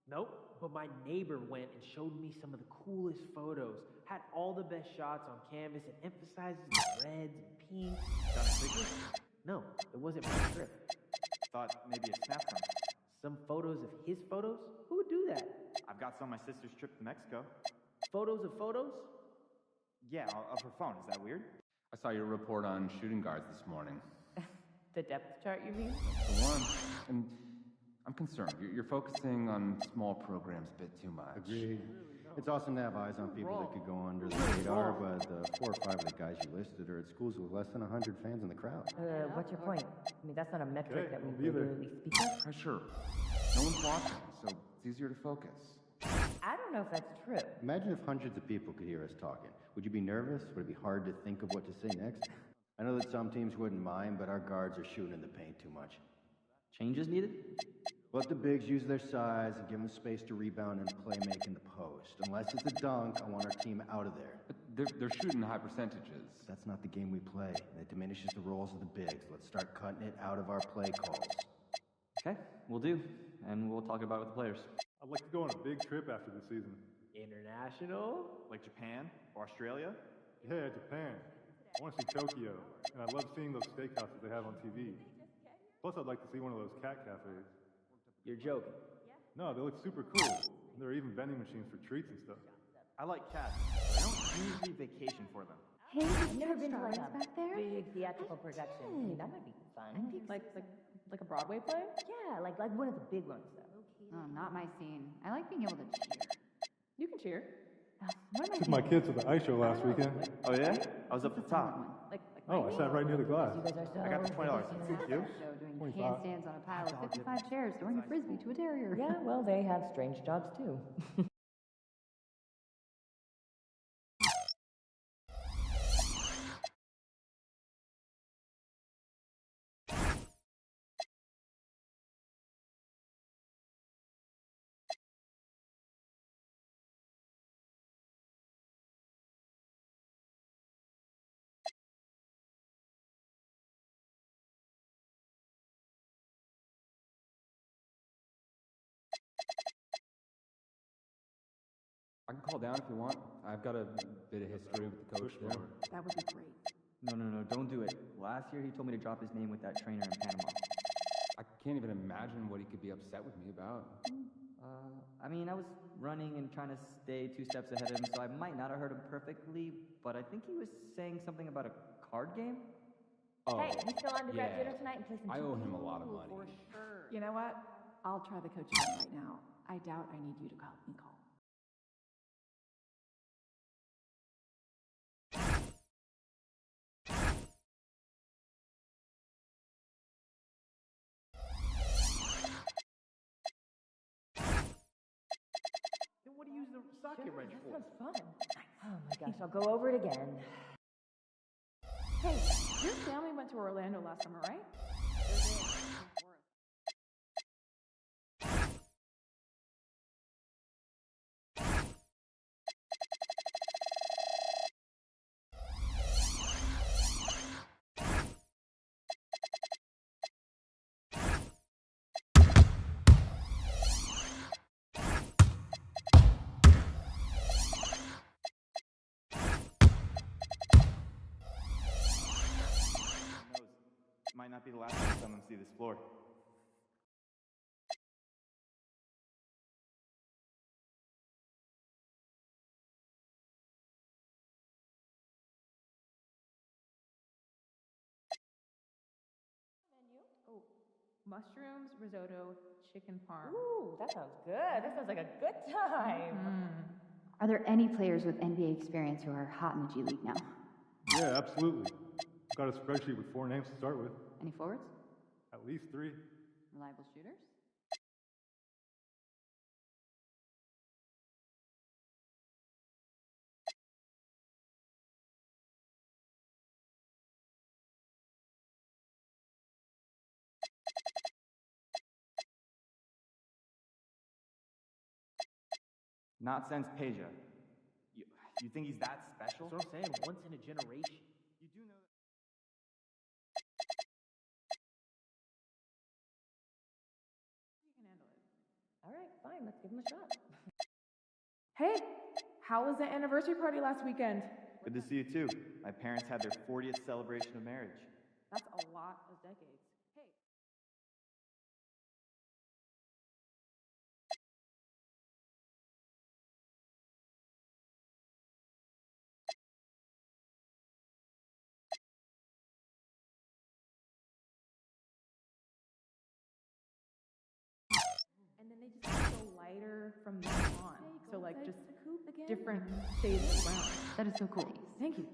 Nope, but my neighbor went and showed me some of the coolest photos. Had all the best shots on canvas and emphasizes the reds and pinks. Got it quickly? No, it wasn't my trip. Thought maybe a snap from. Some photos of his photos? Who would do that? I've got some of my sister's trip to Mexico. Photos of photos? Yeah, of her phone. Is that weird? I saw your report on shooting guards this morning. The depth chart, you mean? The one. And I'm concerned. You're focusing on small programs a bit too much. Agreed. It's awesome to have eyes on people that could go under the radar, but 4 or 5 of the guys you listed are at schools with less than 100 fans in the crowd. What's your point? I mean, that's not a metric that we I'll be there. regularly speak of. Pressure. No one's watching, so it's easier to focus. I don't know if that's true. Imagine if hundreds of people could hear us talking. Would you be nervous? Would it be hard to think of what to say next? I know that some teams wouldn't mind, but our guards are shooting in the paint too much. Changes needed? Let the bigs use their size and give them space to rebound and play make in the post. Unless it's a dunk, I want our team out of there. But they're shooting high percentages. That's not the game we play. It diminishes the roles of the bigs. Let's start cutting it out of our play calls. Okay, we'll do. And we'll talk about it with the players. I'd like to go on a big trip after the season. International? Like Japan or Australia? Yeah, Japan. I want to see Tokyo, and I love seeing those steakhouses they have on TV. Plus, I'd like to see one of those cat cafes. You're joking. No, they look super cool. And there are even vending machines for treats and stuff. I like cats, but I don't usually vacation for them. Hey, I've never been to like stars a back there? big theatrical production. I mean, that might be fun. Like a Broadway play? Yeah, like one of the big ones, though. Oh, not my scene. I like being able to cheer. You can cheer. What am I Took my kids to the ice show last weekend. Oh yeah? I was up the top. Oh, I sat right near the glass. I got the $20. You? Doing handstands on a pile of 55 chairs, throwing a frisbee to a terrier. Yeah, well, they have strange jobs, too. I can call down if you want. I've got a bit of history with the coach there. That would be great. No, don't do it. Last year he told me to drop his name with that trainer in Panama. I can't even imagine what he could be upset with me about. I mean, I was running and trying to stay 2 steps ahead of him, so I might not have heard him perfectly, but I think he was saying something about a card game? Oh, Hey, you still on to grab yeah. dinner tonight and play some I owe him a lot of Ooh, money. For sure. You know what? I'll try the coaching right now. I doubt I need you to help me call. Then what do you use the socket wrench That for? sounds fun. Oh my gosh, I'll go over it again. Hey, your family went to Orlando last summer, right? My might not be the last time someone see this floor. Oh, mushrooms, risotto, chicken parm. Ooh, that sounds good. That sounds like a good time. Are there any players with NBA experience who are hot in the G League now? Yeah, absolutely. I've got a spreadsheet with 4 names to start with. Any forwards? At least 3. Reliable shooters? Not since Peja. You think he's that special? That's what I'm saying. Once in a generation. You do know that. You can handle it. All right, fine. Let's give him a shot. Hey, how was the anniversary party last weekend? Good to see you too. My parents had their 40th celebration of marriage. That's a lot of decades. Hey. And then they just get so lighter from then on. So like just different shades of brown. That is so cool. Thank you.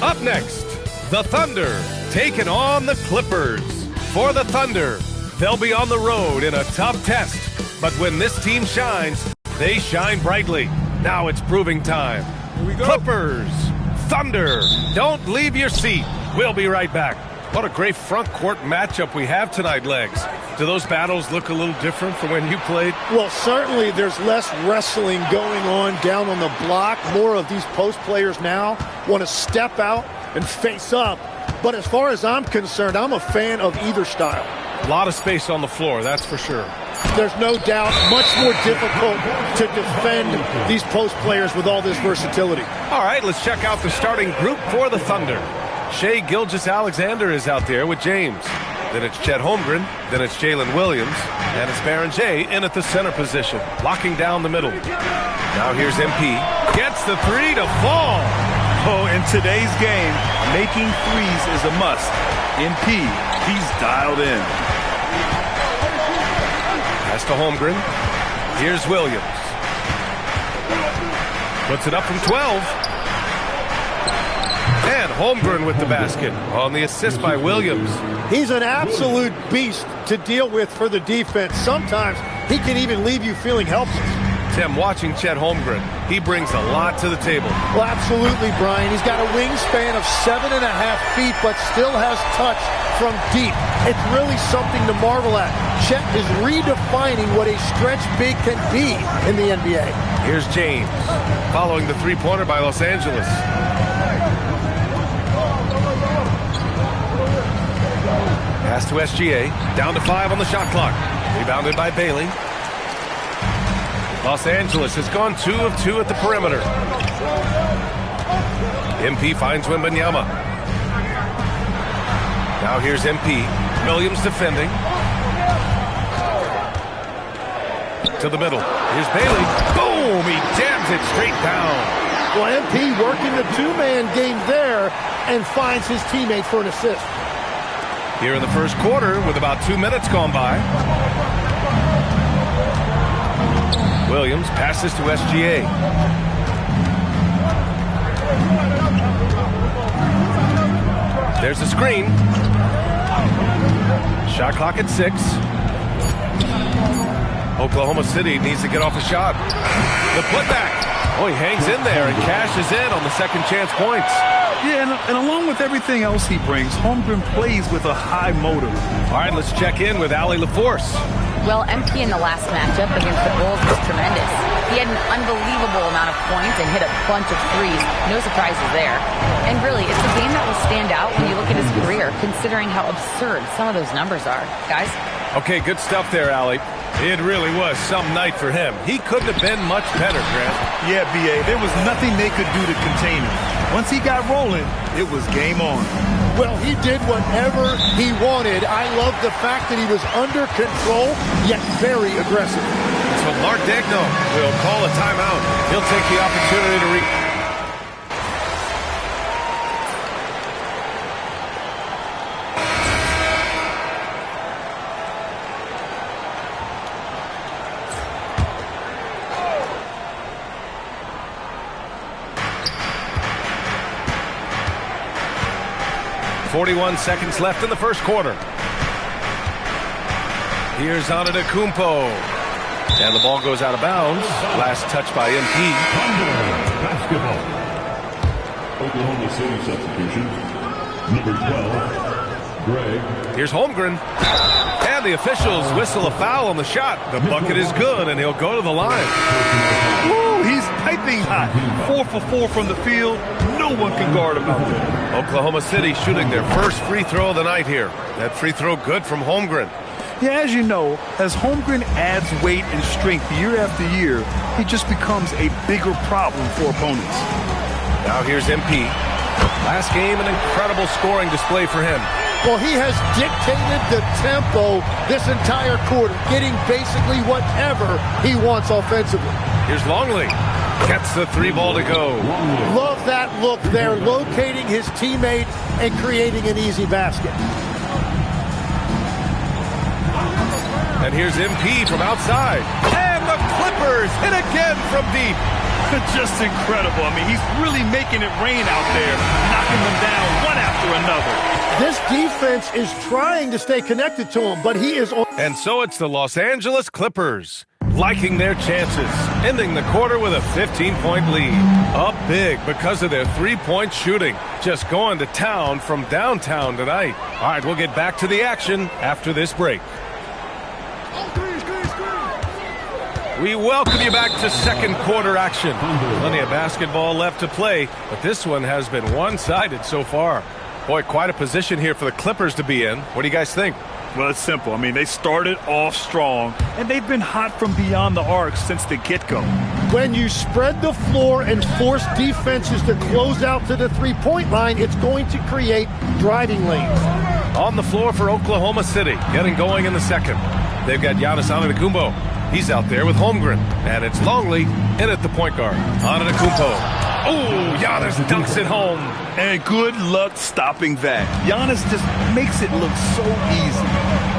Up next, the Thunder taking on the Clippers. For the Thunder, they'll be on the road in a tough test. But when this team shines, they shine brightly. Now it's proving time. Here we go. Clippers, Thunder, don't leave your seat. We'll be right back. What a great front court matchup we have tonight, Legs. Do those battles look a little different from when you played? Well, certainly there's less wrestling going on down on the block. More of these post players now want to step out and face up. But as far as I'm concerned, I'm a fan of either style. A lot of space on the floor, that's for sure. There's no doubt much more difficult to defend these post players with all this versatility. All right, let's check out the starting group for the Thunder. Shai Gilgeous-Alexander is out there with James. Then it's Chet Holmgren. Then it's Jalen Williams. And it's Baron J in at the center position, locking down the middle. Now here's MP. Gets the three to fall. Oh, in today's game, making threes is a must. MP, he's dialed in. Pass to Holmgren. Here's Williams. Puts it up from 12. And Holmgren with the basket on the assist by Williams. He's an absolute beast to deal with for the defense. Sometimes he can even leave you feeling helpless. Tim, watching Chet Holmgren, he brings a lot to the table. Well, absolutely, Brian. He's got a wingspan of 7.5 feet, but still has touch from deep. It's really something to marvel at. Chet is redefining what a stretch big can be in the NBA. Here's James, following the three-pointer by Los Angeles. Pass to SGA, down to 5 on the shot clock. Rebounded by Bailey. Los Angeles has gone 2 of 2 at the perimeter. MP finds Wembanyama. Now here's MP. Williams defending. To the middle. Here's Bailey. Boom! He jams it straight down. Well, MP working the two-man game there and finds his teammate for an assist. Here in the first quarter with about 2 minutes gone by. Williams passes to SGA. There's a screen. Shot clock at 6. Oklahoma City needs to get off a shot. The putback. Oh, he hangs in there and cashes in on the second chance points. Yeah, and along with everything else he brings, Holmgren plays with a high motor. All right, let's check in with Allie LaForce. Well, MP in the last matchup against the Bulls was tremendous. He had an unbelievable amount of points and hit a bunch of threes. No surprises there. And really, it's a game that will stand out when you look at his career, considering how absurd some of those numbers are. Guys? Okay, good stuff there, Allie. It really was some night for him. He couldn't have been much better, Grant. Yeah, B.A., there was nothing they could do to contain him. Once he got rolling, it was game on. Well, he did whatever he wanted. I love the fact that he was under control, yet very aggressive. So Mark Degno will call a timeout. He'll take the opportunity to 41 seconds left in the first quarter. Here's Antetokounmpo. And the ball goes out of bounds. Last touch by MP. Basketball. Oklahoma City substitution. Number 12, Greg. Here's Holmgren. And the officials whistle a foul on the shot. The bucket is good, and he'll go to the line. Woo, he's piping hot. 4 for 4 from the field. No one can guard him out there. Oklahoma City shooting their first free throw of the night here. That free throw good from Holmgren. Yeah, as you know, as Holmgren adds weight and strength year after year, he just becomes a bigger problem for opponents. Now here's MP. Last game, an incredible scoring display for him. Well, he has dictated the tempo this entire quarter, getting basically whatever he wants offensively. Here's Longley. Gets the 3 ball to go. Love that look there, locating his teammate and creating an easy basket. And And here's MP from outside. And the Clippers hit again from deep. Just incredible. I mean, he's really making it rain out there, knocking them down one after another. This defense is trying to stay connected to him, but he is on. And so it's the Los Angeles Clippers liking their chances, ending the quarter with a 15-point lead. Up big because of their three-point shooting. Just going to town from downtown tonight. All right, we'll get back to the action after this break. We welcome you back to second quarter action. Plenty of basketball left to play, but this one has been one-sided so far. Boy, quite a position here for the Clippers to be in. What do you guys think? Well, it's simple. I mean, they started off strong, and they've been hot from beyond the arc since the get-go. When you spread the floor and force defenses to close out to the three-point line, it's going to create driving lanes. On the floor for Oklahoma City, getting going in the second. They've got Giannis Antetokounmpo. He's out there with Holmgren. And it's Longley in at the point guard. Antetokounmpo. Oh, Giannis dunks it home. And good luck stopping that. Giannis just makes it look so easy.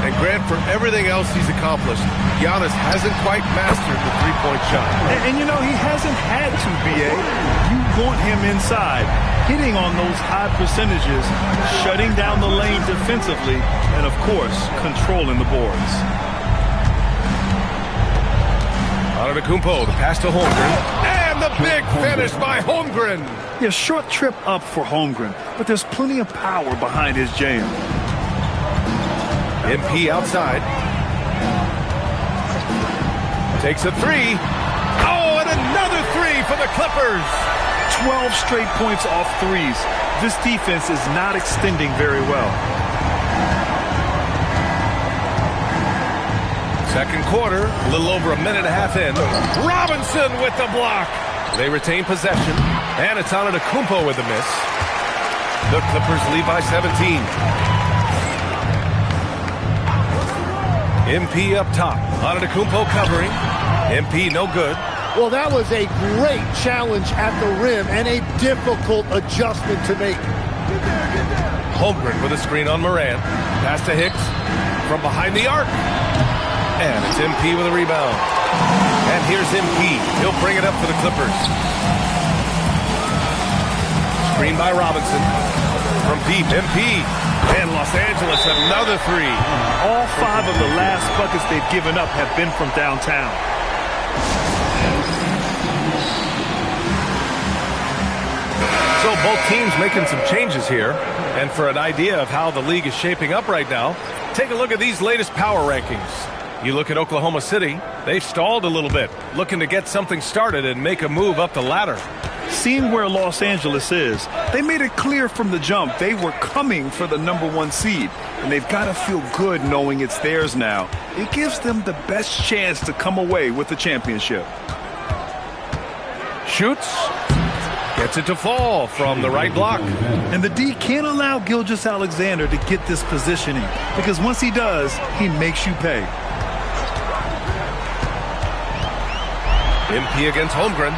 And Grant, for everything else he's accomplished, Giannis hasn't quite mastered the three-point shot. And you know, he hasn't had to, B.A. You want him inside, hitting on those high percentages, shutting down the lane defensively, and, of course, controlling the boards. Antetokounmpo, the pass to Holmgren. And the big finish by Holmgren. Yeah, short trip up for Holmgren, but there's plenty of power behind his jam. MP outside. Takes a three. Oh, and another three for the Clippers. 12 straight points off threes. This defense is not extending very well. Second quarter, a little over a minute and a half in. Robinson with the block. They retain possession, and it's Antetokounmpo with the miss. The Clippers lead by 17. MP up top. Antetokounmpo covering. MP no good. Well, that was a great challenge at the rim and a difficult adjustment to make. Holmgren with a screen on Moran. Pass to Hicks from behind the arc. And it's MP with a rebound. And here's MP. He'll bring it up for the Clippers. Screen by Robinson. From deep, MP. And Los Angeles, another three. All 5 of the last buckets they've given up have been from downtown. So both teams making some changes here. And for an idea of how the league is shaping up right now, take a look at these latest power rankings. You look at Oklahoma City, they've stalled a little bit, looking to get something started and make a move up the ladder. Seeing where Los Angeles is, they made it clear from the jump they were coming for the #1 seed, and they've got to feel good knowing it's theirs now. It gives them the best chance to come away with the championship. Shoots, gets it to fall from the right block. And the D can't allow Gilgeous-Alexander to get this positioning, because once he does, he makes you pay. MP against Holmgren.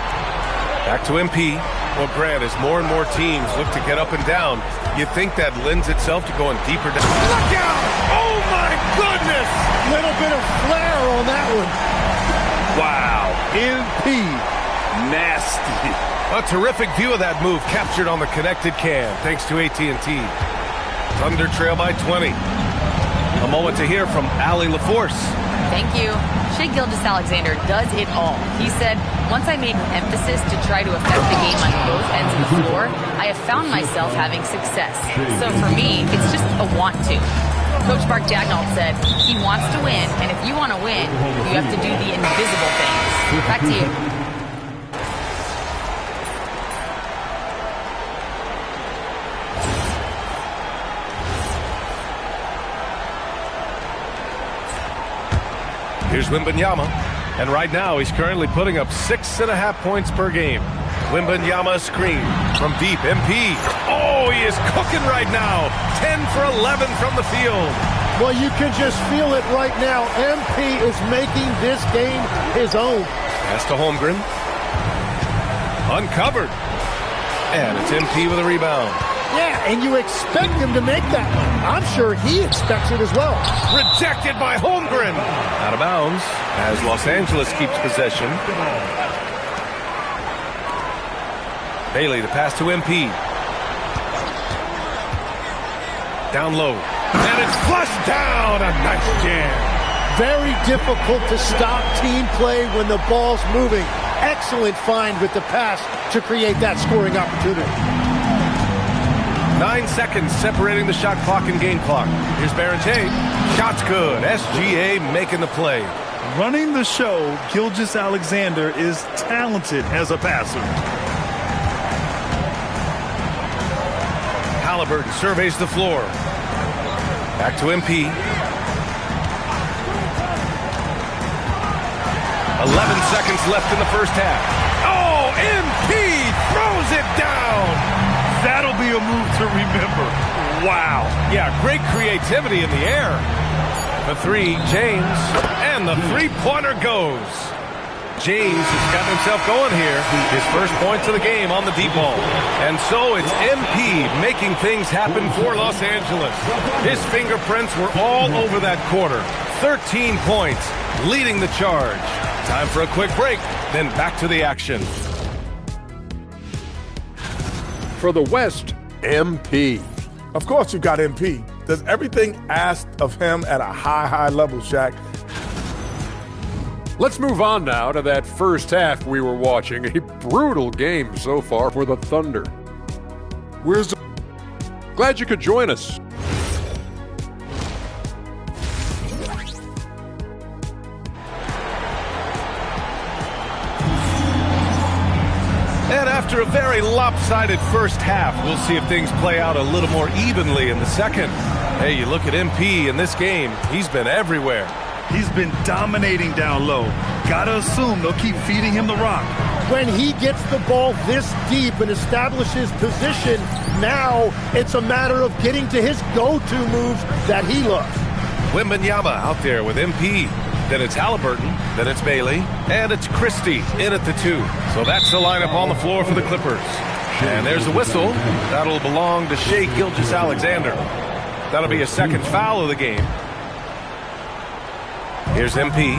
Back to MP. Well, Grant, as more and more teams look to get up and down, you think that lends itself to going deeper down. Look out! Oh, my goodness! Little bit of flair on that one. Wow. MP. Nasty. A terrific view of that move captured on the connected cam, thanks to AT&T. Thunder trail by 20. A moment to hear from Allie LaForce. Thank you. Shai Gilgeous-Alexander does it all. He said, once I made an emphasis to try to affect the game on both ends of the floor, I have found myself having success. So for me, it's just a want to. Coach Mark Daigneault said, he wants to win, and if you want to win, you have to do the invisible things. Back to you. Here's Wembanyama, and right now he's currently putting up 6.5 points per game. Wembanyama screen from deep, MP. Oh, he is cooking right now. 10 for 11 from the field. Well, you can just feel it right now. MP is making this game his own. Pass to Holmgren. Uncovered. And it's MP with a rebound. Yeah, and you expect him to make that one. I'm sure he expects it as well. Rejected by Holmgren. Out of bounds as Los Angeles keeps possession. Bailey, the pass to MP. Down low. And it's flushed down. A nice jam. Very difficult to stop team play when the ball's moving. Excellent find with the pass to create that scoring opportunity. 9 seconds separating the shot clock and game clock. Here's Barrentay. Shot's good. SGA making the play. Running the show, Gilgeous-Alexander is talented as a passer. Halliburton surveys the floor. Back to MP. 11 seconds left in the first half. Oh, MP throws it down. That'll be a move to remember. Wow. Yeah, great creativity in the air. The three, James, and the three-pointer goes. James has gotten himself going here. His first points of the game on the deep ball. And so it's MP making things happen for Los Angeles. His fingerprints were all over that quarter. 13 points, leading the charge. Time for a quick break, then back to the action. For the West, MP. Of course you got MP. Does everything asked of him at a high level, Shaq. Let's move on now to that first half we were watching. A brutal game so far for the Thunder. Glad you could join us. And after a very lopsided first half, we'll see if things play out a little more evenly in the second. Hey, you look at MP in this game, he's been everywhere. He's been dominating down low. Gotta assume they'll keep feeding him the rock. When he gets the ball this deep and establishes position, now it's a matter of getting to his go-to moves that he loves. Wembanyama out there with MP. Then it's Halliburton, then it's Bailey, and it's Christie in at the 2. So that's the lineup on the floor for the Clippers. And there's the whistle. That'll belong to Shai Gilgeous-Alexander. That'll be a second foul of the game. Here's MP.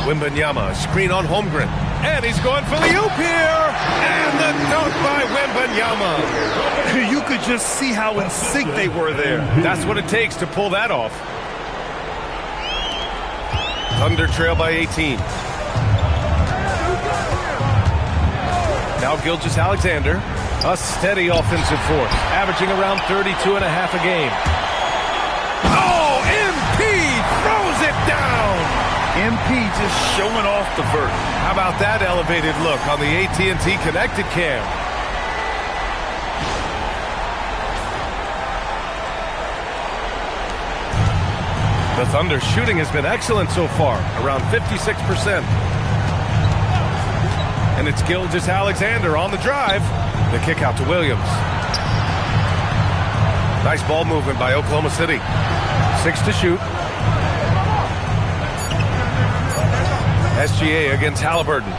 Wembanyama, screen on Holmgren. And he's going for the oop here. And the dunk by Wembanyama. You could just see how in sync they were there. That's what it takes to pull that off. Thunder trail by 18. Now Gilgeous-Alexander, a steady offensive force, averaging around 32.5 a game. Oh, MP throws it down. MP just showing off the vert. How about that elevated look on the AT&T connected cam? The Thunder shooting has been excellent so far, around 56%. And it's Gilgeous-Alexander on the drive. The kick out to Williams. Nice ball movement by Oklahoma City. 6 to shoot. SGA against Halliburton.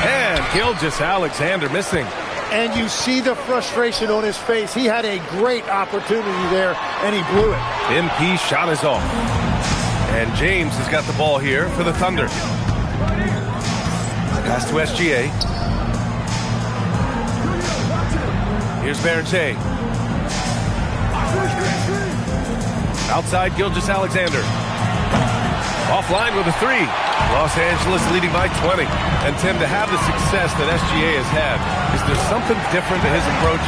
And Gilgeous-Alexander missing. And you see the frustration on his face. He had a great opportunity there, and he blew it. MP shot is off. And James has got the ball here for the Thunder. Pass to SGA. Here's Barrentay. Outside Gilgeous-Alexander. Offline with a 3. Los Angeles leading by 20. And Tim, to have the success that SGA has had, is there something different to his approach?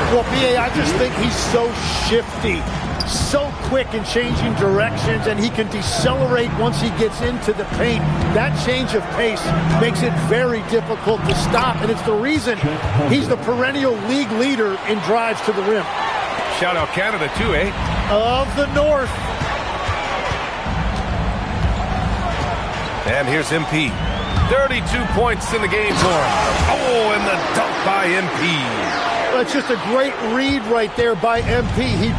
Well, B.A., I just think he's so shifty, so quick in changing directions, and he can decelerate once he gets into the paint. That change of pace makes it very difficult to stop, and it's the reason he's the perennial league leader in drives to the rim. Shout out Canada too, eh? Of the North. And here's MP. 32 points in the game for him. Oh, and the dunk by MP. That's just a great read right there by MP.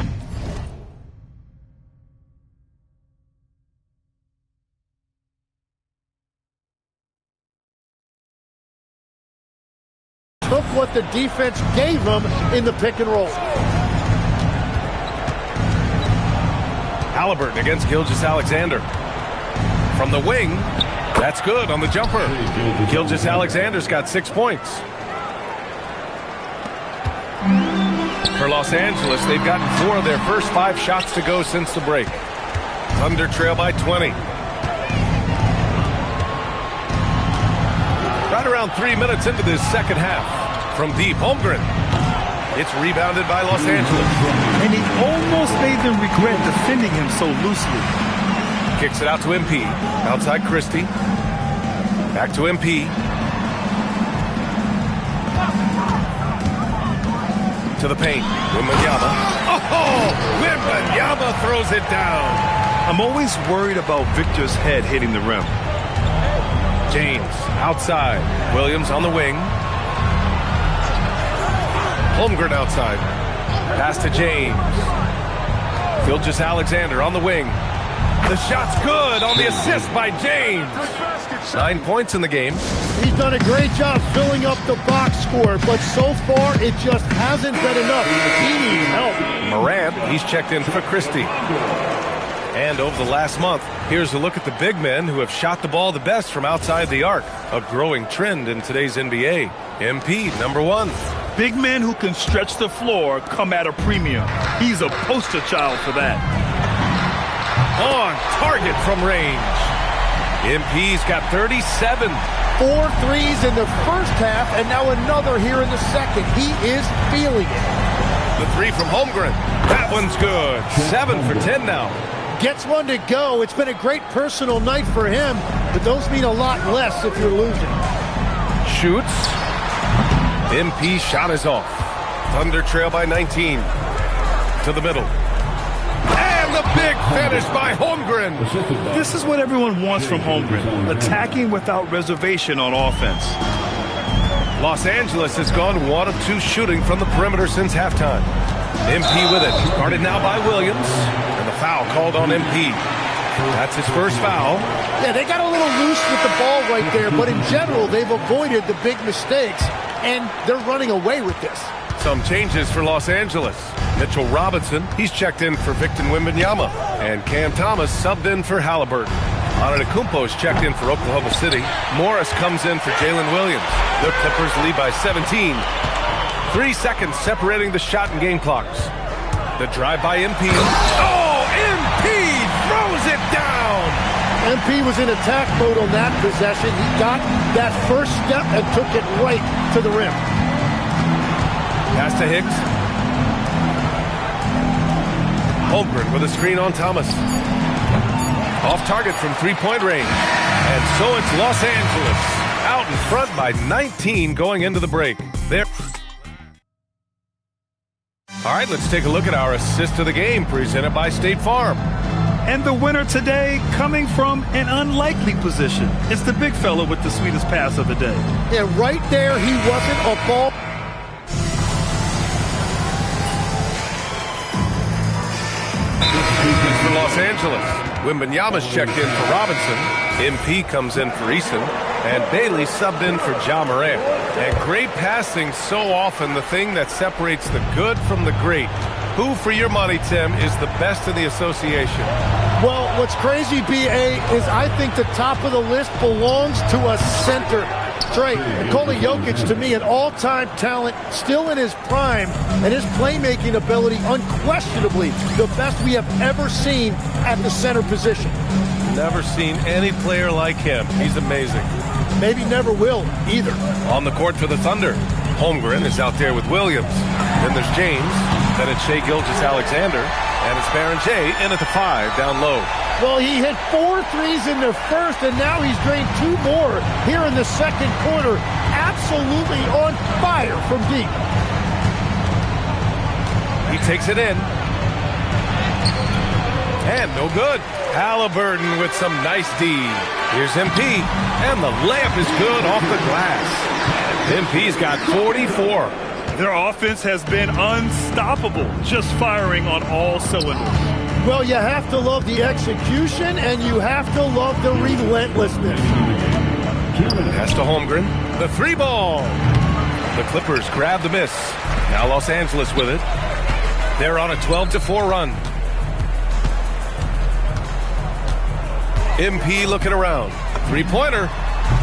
took what the defense gave him in the pick and roll. Halliburton against Gilgeous-Alexander. From the wing, that's good on the jumper. Gilgeous-Alexander's got 6 points. For Los Angeles, they've gotten 4 of their first 5 shots to go since the break. Thunder trail by 20. Right around 3 minutes into this second half. From deep, Holmgren. It's rebounded by Los Angeles. And he almost made them regret defending him so loosely. Kicks it out to MP. Outside Christie. Back to MP. To the paint. Wembanyama. Oh! Wembanyama throws it down. I'm always worried about Victor's head hitting the rim. James outside. Williams on the wing. Holmgren outside. Pass to James. Gilgeous-Alexander on the wing. The shot's good on the assist by James. 9 points in the game. He's done a great job filling up the box score, but so far it just hasn't been enough. He needs help. Morant, he's checked in for Christie. And over the last month, here's a look at the big men who have shot the ball the best from outside the arc. A growing trend in today's NBA. MP, number 1. Big men who can stretch the floor come at a premium. He's a poster child for that. On target from range. MP's got 37. 4 threes in the first half, and now another here in the second. He is feeling it. The 3 from Holmgren. That one's good. 7 for 10 now. Gets one to go. It's been a great personal night for him, but those mean a lot less if you're losing. Shoots. MP shot is off. Thunder trail by 19. To the middle. And the big finish by Holmgren. This is what everyone wants from Holmgren. Attacking without reservation on offense. Los Angeles has gone 1 of 2 shooting from the perimeter since halftime. MP with it. Guarded now by Williams. And the foul called on MP. That's his first foul. Yeah, they got a little loose with the ball right there, but in general, they've avoided the big mistakes, and they're running away with this. Some changes for Los Angeles. Mitchell Robinson, he's checked in for Victor Wembanyama. And Cam Thomas subbed in for Halliburton. Antetokounmpo's checked in for Oklahoma City. Morris comes in for Jalen Williams. The Clippers lead by 17. 3 seconds separating the shot and game clocks. The drive by MP. Oh, MP throws it down! MP was in attack mode on that possession. He got that first step and took it right to the rim. Pass to Hicks. Holmgren with a screen on Thomas. Off target from 3-point range. And so it's Los Angeles out in front by 19 going into the break. There. All right, let's take a look at our assist of the game presented by State Farm. And the winner today coming from an unlikely position. It's the big fella with the sweetest pass of the day. Yeah, right there, he wasn't a ball. For Los Angeles, Wembanyama's checked in for Robinson. MP comes in for Eason. And Bailey subbed in for Ja Morant. And great passing, so often the thing that separates the good from the great. Who, for your money, Tim, is the best in the association? Well, what's crazy, B.A., is I think the top of the list belongs to a center. Trey, Nikola Jokic, to me, an all-time talent, still in his prime, and his playmaking ability, unquestionably, the best we have ever seen at the center position. Never seen any player like him. He's amazing. Maybe never will, either. On the court for the Thunder, Holmgren is out there with Williams. Then there's James. Then it's Shai Gilgeous-Alexander. And it's Baron J in at the 5, down low. Well, he hit 4 threes in the first, and now he's drained 2 more here in the second quarter. Absolutely on fire from deep. He takes it in. And no good. Halliburton with some nice D. Here's MP. And the layup is good off the glass. MP's got 44. Their offense has been unstoppable, just firing on all cylinders. Well, you have to love the execution, and you have to love the relentlessness. Pass to Holmgren. The 3 ball. The Clippers grab the miss. Now Los Angeles with it. They're on a 12-4 run. MP looking around. Three-pointer.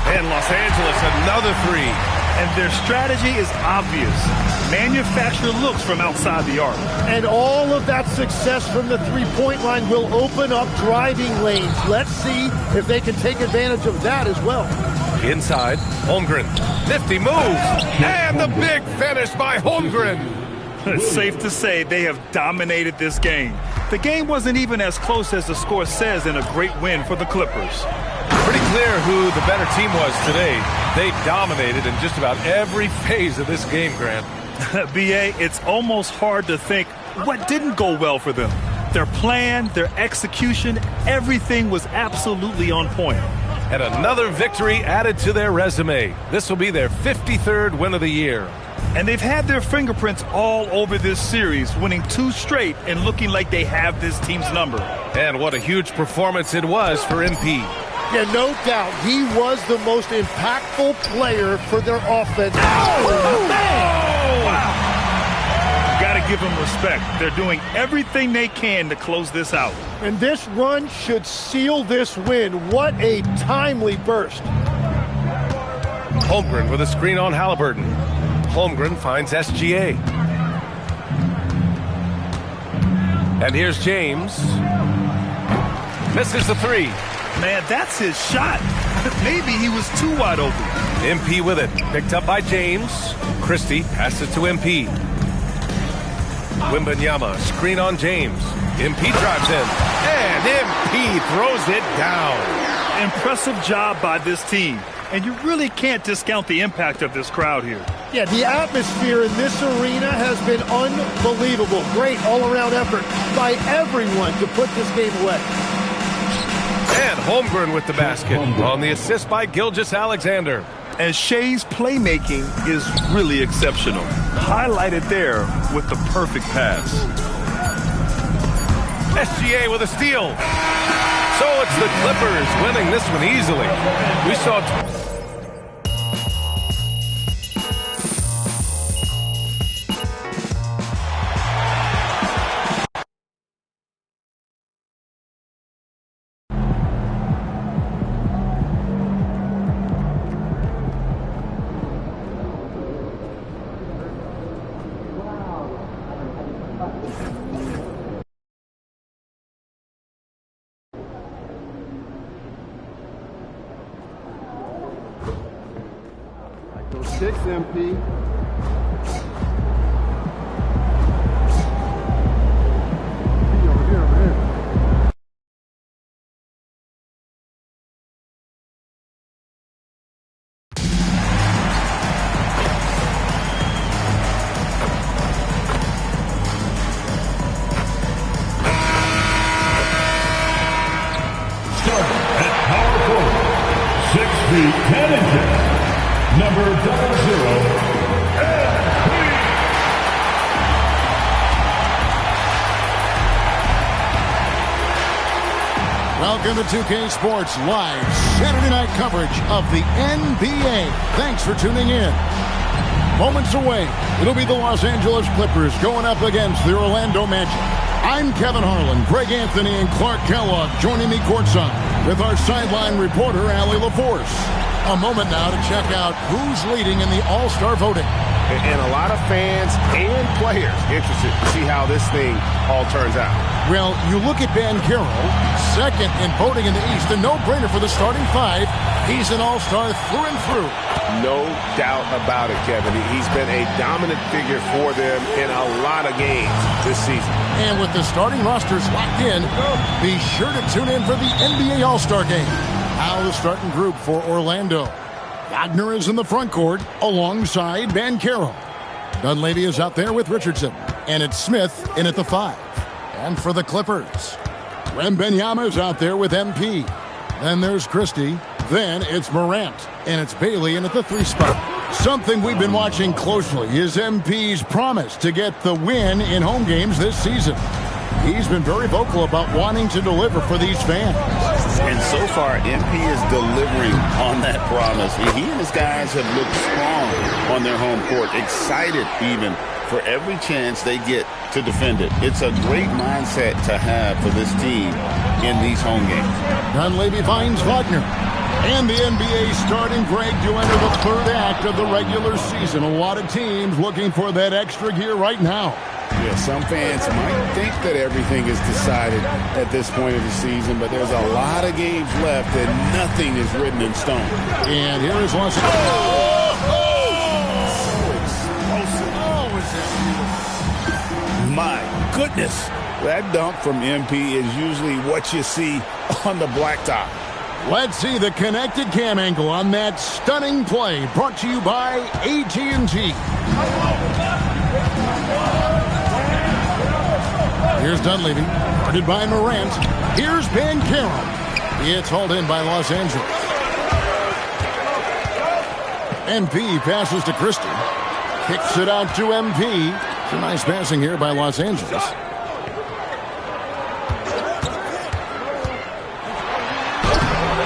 And Los Angeles another three. And their strategy is obvious. Manufacture looks from outside the arc. And all of that success from the three-point line will open up driving lanes. Let's see if they can take advantage of that as well. Inside, Holmgren. Nifty move. And the big finish by Holmgren. It's safe to say they have dominated this game. The game wasn't even as close as the score says in a great win for the Clippers. Pretty clear who the better team was today. They dominated in just about every phase of this game, Grant. B.A., it's almost hard to think what didn't go well for them. Their plan, their execution, everything was absolutely on point. And another victory added to their resume. This will be their 53rd win of the year. And they've had their fingerprints all over this series, winning 2 straight and looking like they have this team's number. And what a huge performance it was for MP. Yeah, no doubt. He was the most impactful player for their offense. Oh, man! Wow. Got to give them respect. They're doing everything they can to close this out. And this run should seal this win. What a timely burst. Holmgren with a screen on Halliburton. Holmgren finds SGA. And here's James. Misses the three. Man, that's his shot. Maybe he was too wide open. MP with it. Picked up by James. Christie passes to MP. Wembanyama, screen on James. MP drives in. And MP throws it down. Impressive job by this team. And you really can't discount the impact of this crowd here. Yeah, the atmosphere in this arena has been unbelievable. Great all-around effort by everyone to put this game away. And Holmgren with the basket on the assist by Gilgeous-Alexander. And Shea's playmaking is really exceptional. Highlighted there with the perfect pass. SGA with a steal. So it's the Clippers winning this one easily. We saw... Six MP. Over here. Start at power forward, 6 feet 10 inches. Number 00, Welcome to 2K Sports Live Saturday night coverage of the NBA. Thanks for tuning in. Moments away, it'll be the Los Angeles Clippers going up against the Orlando Magic. I'm Kevin Harlan, Greg Anthony, and Clark Kellogg joining me courtside with our sideline reporter, Allie LaForce. A moment now to check out who's leading in the All-Star voting. And a lot of fans and players interested to see how this thing all turns out. Well, you look at Banchero, second in voting in the East, a no-brainer for the starting 5. He's an All-Star through and through. No doubt about it, Kevin. He's been a dominant figure for them in a lot of games this season. And with the starting rosters locked in, be sure to tune in for the NBA All-Star Game. Now the starting group for Orlando. Wagner is in the front court alongside Banchero. Dunleavy is out there with Richardson. And it's Smith in at the 5. And for the Clippers, Wembanyama is out there with MP. Then there's Christie. Then it's Morant. And it's Bailey in at the 3 spot. Something we've been watching closely is MP's promise to get the win in home games this season. He's been very vocal about wanting to deliver for these fans. And so far, MP is delivering on that promise. He and his guys have looked strong on their home court, excited even for every chance they get to defend it. It's a great mindset to have for this team in these home games. Dunleavy finds Wagner. And the NBA starting break to enter the third act of the regular season. A lot of teams looking for that extra gear right now. Yeah, some fans might think that everything is decided at this point of the season, but there's a lot of games left and nothing is written in stone. And here is Los Angeles. My goodness, that dunk from MP is usually what you see on the blacktop. Let's see the connected cam angle on that stunning play, brought to you by AT&T. Here's Dunleavy, guarded by Morant. Here's Banchero. It's hauled in by Los Angeles. MP passes to Christie. Kicks it out to MP. It's a nice passing here by Los Angeles.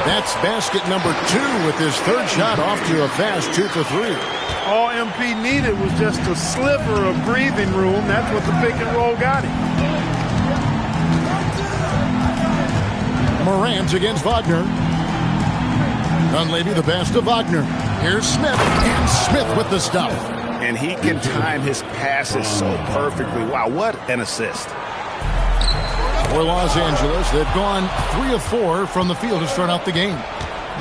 That's basket number 2 with his third shot off to a fast 2 for 3. All MP needed was just a sliver of breathing room. That's what the pick and roll got him. Morant against Wagner. Dunleavy the pass to Wagner. Here's Smith, and Smith with the stuff. And he can time his passes so perfectly. Wow, what an assist. For Los Angeles, they've gone 3 of 4 from the field to start out the game.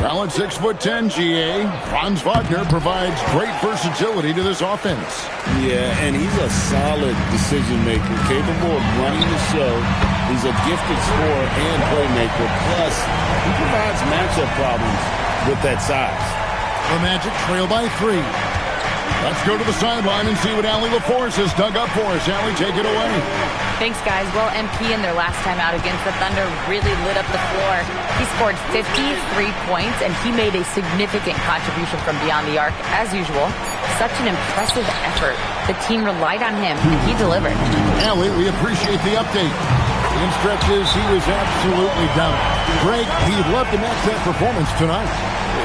Well, at 6'10", GA, Franz Wagner provides great versatility to this offense. Yeah, and he's a solid decision maker, capable of running the show. He's a gifted scorer and playmaker. Plus, he provides matchup problems with that size. The Magic trail by 3. Let's go to the sideline and see what Allie LaForce has dug up for us. Allie, take it away. Thanks, guys. Well, MP in their last time out against the Thunder really lit up the floor. He scored 53 points, and he made a significant contribution from beyond the arc, as usual. Such an impressive effort. The team relied on him, and he delivered. Allie, we appreciate the update. In stretches, he was absolutely down. Greg, he'd love to match that performance tonight.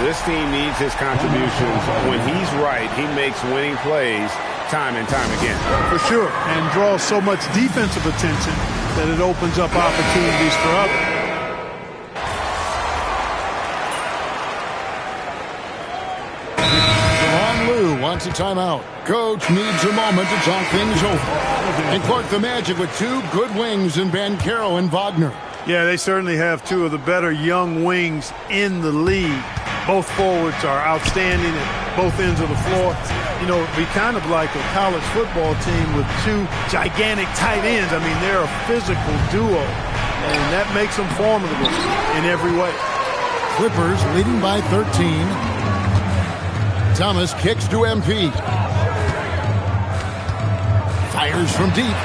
This team needs his contributions. When he's right, he makes winning plays time and time again. For sure, and draws so much defensive attention that it opens up opportunities for others. Wants a timeout. Coach needs a moment to talk things over. And Clark, the Magic with 2 good wings in Banchero and Wagner. Yeah, they certainly have 2 of the better young wings in the league. Both forwards are outstanding at both ends of the floor. You know, it'd be kind of like a college football team with 2 gigantic tight ends. I mean, they're a physical duo, and that makes them formidable in every way. Clippers leading by 13. Thomas kicks to MP. Fires from deep.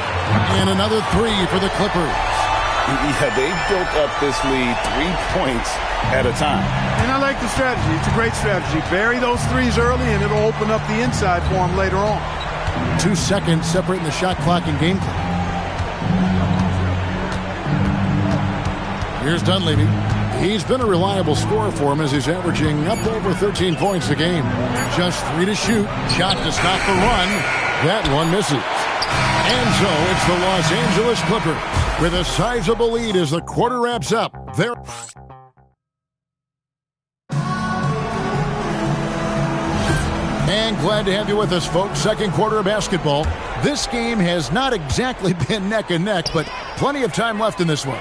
And another 3 for the Clippers. Yeah, they built up this lead 3 points at a time. And I like the strategy. It's a great strategy. Bury those threes early, and it'll open up the inside for them later on. 2 seconds separating the shot clock and game clock. Here's Dunleavy. He's been a reliable scorer for him as he's averaging up over 13 points a game. Just 3 to shoot. Shot to stop the run. That one misses. And so it's the Los Angeles Clippers with a sizable lead as the quarter wraps up. And glad to have you with us, folks. Second quarter of basketball. This game has not exactly been neck and neck, but plenty of time left in this one.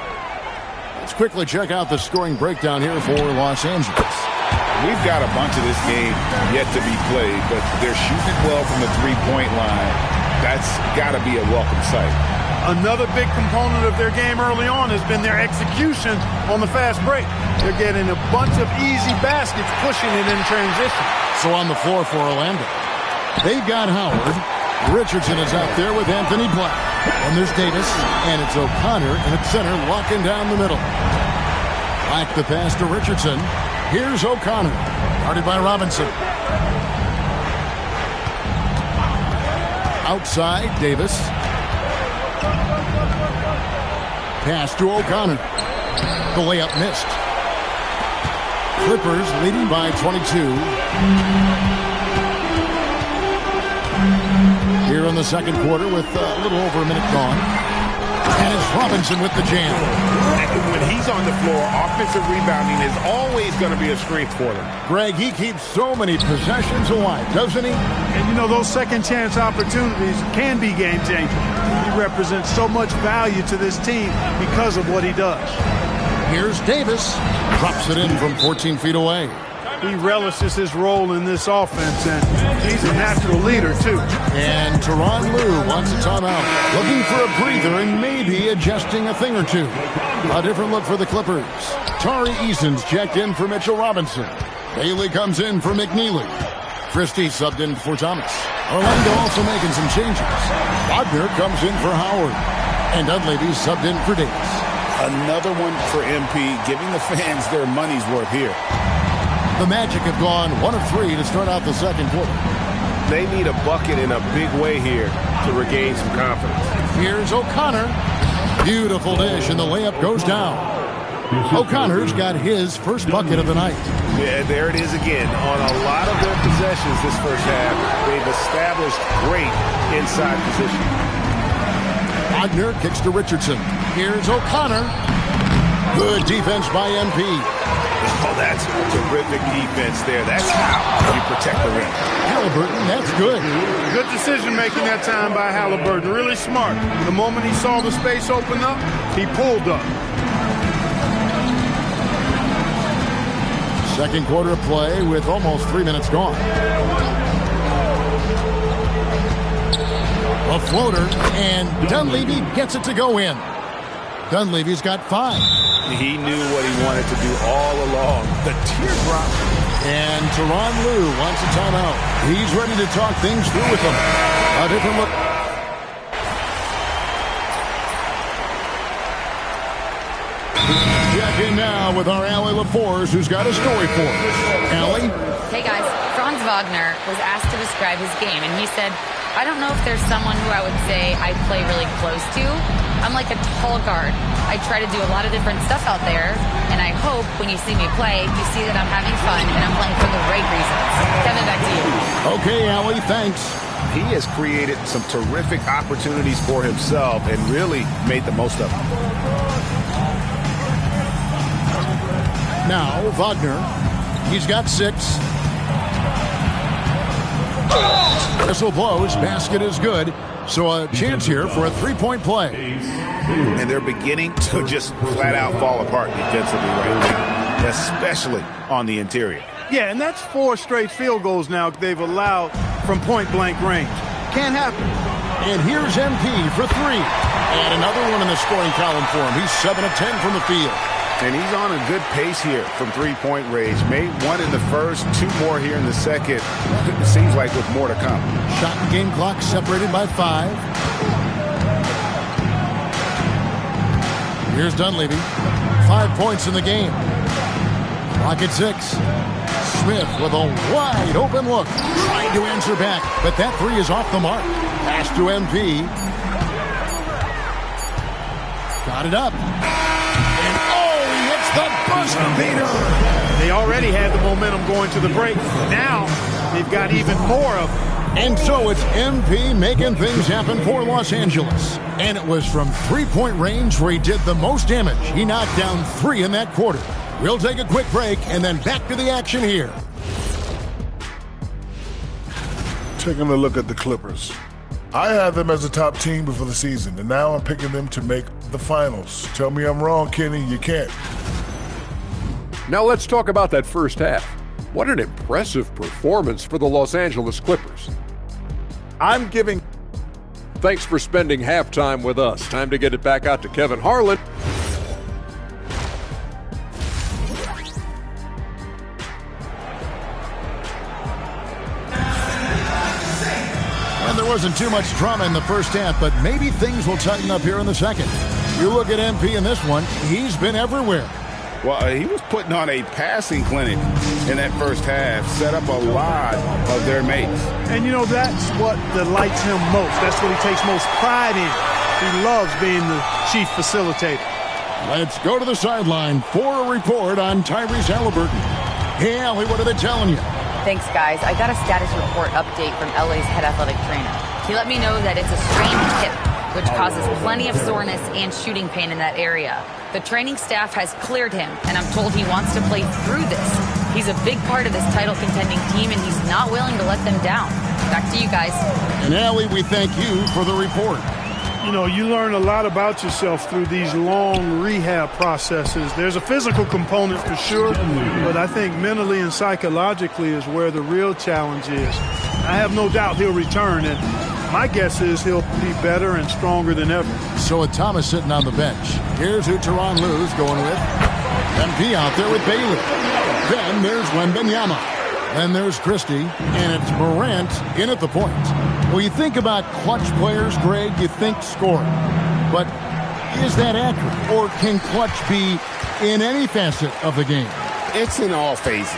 Let's quickly check out the scoring breakdown here for Los Angeles. We've got a bunch of this game yet to be played, but they're shooting it well from the three-point line. That's got to be a welcome sight. Another big component of their game early on has been their execution on the fast break. They're getting a bunch of easy baskets, pushing it in transition. So on the floor for Orlando, they've got Howard. Richardson is out there with Anthony Black. And there's Davis, and it's O'Connor in at center, locking down the middle. Black the pass to Richardson. Here's O'Connor, guarded by Robinson. Outside, Davis. Pass to O'Connor. The layup missed. Clippers leading by 22. Here in the second quarter with a little over a minute gone. And it's Robinson with the jam. When he's on the floor, offensive rebounding is always going to be a strength for them. Greg, he keeps so many possessions alive, doesn't he? And, you know, those second-chance opportunities can be game-changing. He represents so much value to this team because of what he does. Here's Davis. Drops it in from 14 feet away. He relishes his role in this offense, and he's a natural leader, too. And Tyronn Lue wants a timeout. Looking for a breather and maybe adjusting a thing or two. A different look for the Clippers. Tari Eason's checked in for Mitchell Robinson. Bailey comes in for McNeely. Christie subbed in for Thomas. Orlando also making some changes. Wagner comes in for Howard. And Dunleavy subbed in for Davis. Another one for MP, giving the fans their money's worth here. The Magic have gone 1 of 3 to start out the second quarter. They need a bucket in a big way here to regain some confidence. Here's O'Connor. Beautiful dish, and the layup goes down. O'Connor's got his first bucket of the night. Yeah, there it is again. On a lot of their possessions this first half, they've established great inside position. Wagner kicks to Richardson. Here's O'Connor. Good defense by MP. Oh, that's terrific defense there. That's how you protect the rim. Halliburton, that's good. Good decision-making that time by Halliburton. Really smart. The moment he saw the space open up, he pulled up. Second quarter of play with almost 3 minutes gone. A floater, and Dunleavy gets it to go in. Dunleavy's got 5. He knew what he wanted to do all along. The teardrop. And Tyronn Lue wants a timeout. He's ready to talk things through with them. A different look. Check in now with our Allie LaForce, who's got a story for us. Allie? Hey guys, Franz Wagner was asked to describe his game, and he said, I don't know if there's someone who I would say I play really close to. I'm like a tall guard. I try to do a lot of different stuff out there, and I hope when you see me play, you see that I'm having fun and I'm playing for the right reasons. Kevin, back to you. Okay, Allie, thanks. He has created some terrific opportunities for himself and really made the most of them. Now, Wagner. He's got 6. Whistle blows. Basket is good. So a chance here for a three-point play. And they're beginning to just flat-out fall apart defensively right now, especially on the interior. Yeah, and that's 4 straight field goals now they've allowed from point-blank range. Can't happen. And here's MP for 3. And another one in the scoring column for him. He's 7 of 10 from the field. And he's on a good pace here from three-point range. Made 1 in the first, 2 more here in the second. It seems like with more to come. Shot and game clock separated by 5. Here's Dunleavy. 5 points in the game. Clock at 6. Smith with a wide open look. Trying to answer back, but that 3 is off the mark. Pass to MP. Got it up. The buzzer beater. They already had the momentum going to the break. Now they've got even more of it. And so it's MP making things happen for Los Angeles. And it was from three-point range where he did the most damage. He knocked down 3 in that quarter. We'll take a quick break and then back to the action here. Taking a look at the Clippers. I had them as a top team before the season, and now I'm picking them to make the finals. Tell me I'm wrong, Kenny. You can't. Now let's talk about that first half. What an impressive performance for the Los Angeles Clippers. I'm giving... Thanks for spending halftime with us. Time to get it back out to Kevin Harlan. And there wasn't too much drama in the first half, but maybe things will tighten up here in the second. You look at MP in this one, he's been everywhere. Well, he was putting on a passing clinic in that first half, set up a lot of their mates. And, you know, that's what delights him most. That's what he takes most pride in. He loves being the chief facilitator. Let's go to the sideline for a report on Tyrese Halliburton. Hey, Allie, what are they telling you? Thanks, guys. I got a status report update from LA's head athletic trainer. He let me know that it's a strained hip, which causes plenty of soreness and shooting pain in that area. The training staff has cleared him, and I'm told he wants to play through this. He's a big part of this title-contending team, and he's not willing to let them down. Back to you guys. And Allie, we thank you for the report. You know, you learn a lot about yourself through these long rehab processes. There's a physical component for sure, but I think mentally and psychologically is where the real challenge is. I have no doubt he'll return, and my guess is he'll be better and stronger than ever. So with Thomas sitting on the bench, here's who Teron Lue's going with. MP out there with Bailey. Then there's Wembanyama. Then there's Christie, and it's Morant in at the point. Well, you think about clutch players, Greg, you think scoring. But is that accurate? Or can clutch be in any facet of the game? It's in all phases.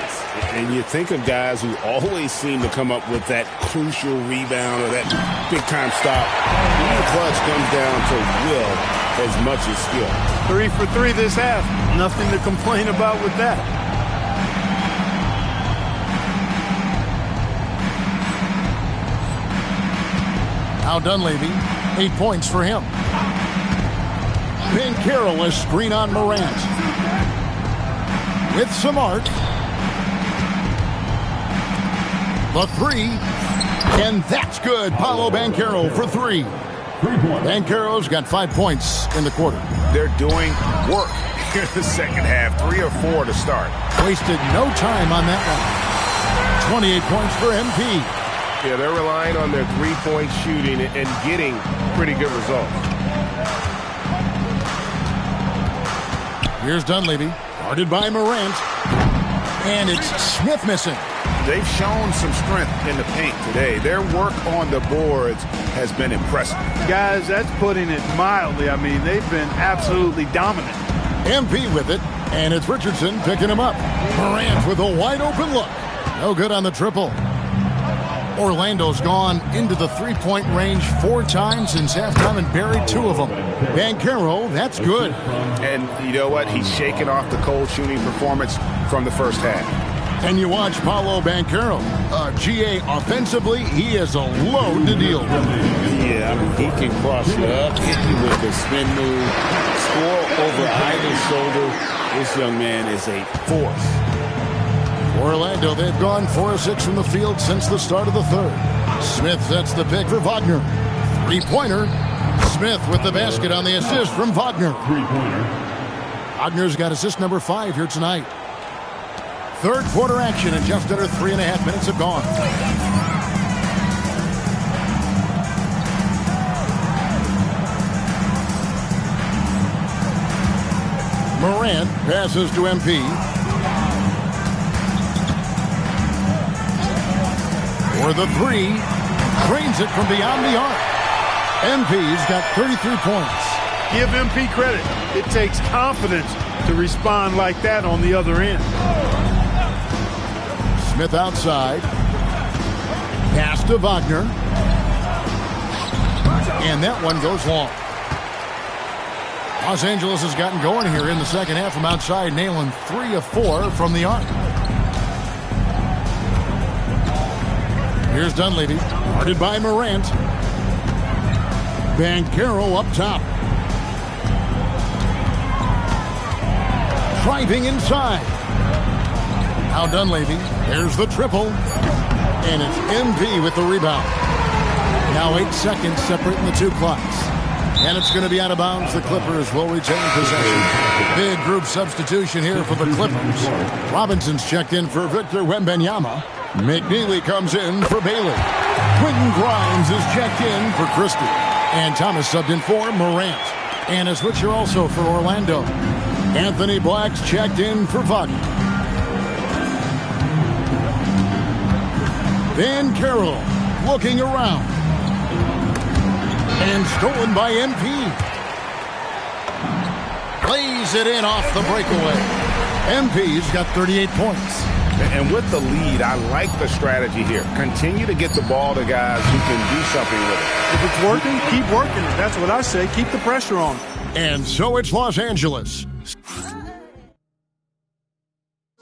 And you think of guys who always seem to come up with that crucial rebound or that big-time stop. The clutch comes down to will as much as skill. 3 for 3 this half. Nothing to complain about with that. Now Dunleavy, 8 points for him. Banchero a screen on Morant. With some art. The 3. And that's good. Paolo Banchero for 3. Banchero's got 5 points in the quarter. They're doing work in the second half. 3 or 4 to start. Wasted no time on that one. 28 points for MP. Yeah, they're relying on their three-point shooting and getting pretty good results. Here's Dunleavy, guarded by Morant. And it's Smith missing. They've shown some strength in the paint today. Their work on the boards has been impressive. Guys, that's putting it mildly. I mean, they've been absolutely dominant. MP with it, and it's Richardson picking him up. Morant with a wide-open look. No good on the triple. Orlando's gone into the three-point range 4 times since halftime and buried 2 of them. Banchero, that's good. And you know what? He's shaking off the cold shooting performance from the first half. And you watch Paolo Banchero. GA offensively, he is a load to deal with. Yeah, I mean, he can cross you up, hit you with a spin move, score over either shoulder. This young man is a force. Orlando, they've gone 4 of 6 from the field since the start of the third. Smith sets the pick for Wagner. 3-pointer. Smith with the basket on the assist from Wagner. 3-pointer. Wagner's got assist number 5 here tonight. Third quarter action, and just under 3.5 minutes have gone. Morant passes to MP. For the 3, drains it from beyond the arc. MP's got 33 points. Give MP credit. It takes confidence to respond like that on the other end. Smith outside. Pass to Wagner. And that one goes long. Los Angeles has gotten going here in the second half from outside, nailing 3 of 4 from the arc. Here's Dunleavy, guarded by Morant. Banchero up top. Driving inside. Now Dunleavy, there's the triple. And it's MP with the rebound. Now 8 seconds separating the 2 clocks. And it's going to be out of bounds. The Clippers will retain possession. Big group substitution here for the Clippers. Robinson's checked in for Victor Wembanyama. McNeely comes in for Bailey. Quentin Grimes is checked in for Christie. And Thomas subbed in for Morant. And a switcher also for Orlando. Anthony Black's checked in for Wagner. Banchero looking around. And stolen by MP. Plays it in off the breakaway. MP's got 38 points. And with the lead, I like the strategy here. Continue to get the ball to guys who can do something with it. If it's working, keep working it. That's what I say. Keep the pressure on. And so it's Los Angeles.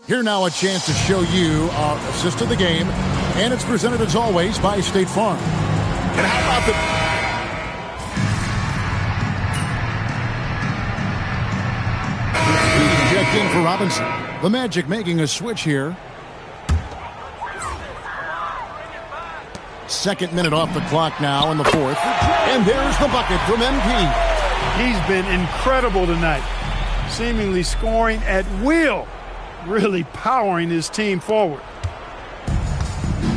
Here now a chance to show you our assist of the game, and it's presented as always by State Farm. And how about the checked in for Robinson. The Magic making a switch here. Second minute off the clock now in the fourth. And there's the bucket from MP. He's been incredible tonight, seemingly scoring at will, really powering his team forward.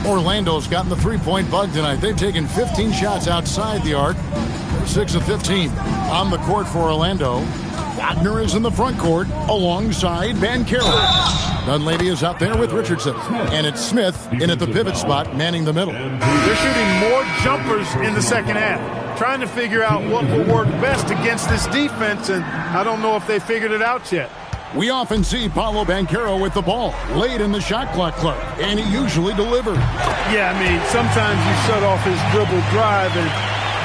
Orlando's gotten the three-point bug tonight. They've taken 15 shots outside the arc. They're 6 of 15. On the court for Orlando, Wagner is in the front court alongside Banchero. Dunleavy is out there with Richardson. And it's Smith in at the pivot spot, manning the middle. They're shooting more jumpers in the second half, trying to figure out what will work best against this defense, and I don't know if they figured it out yet. We often see Paolo Banchero with the ball late in the shot clock club, and he usually delivers. Yeah, I mean, sometimes you shut off his dribble drive and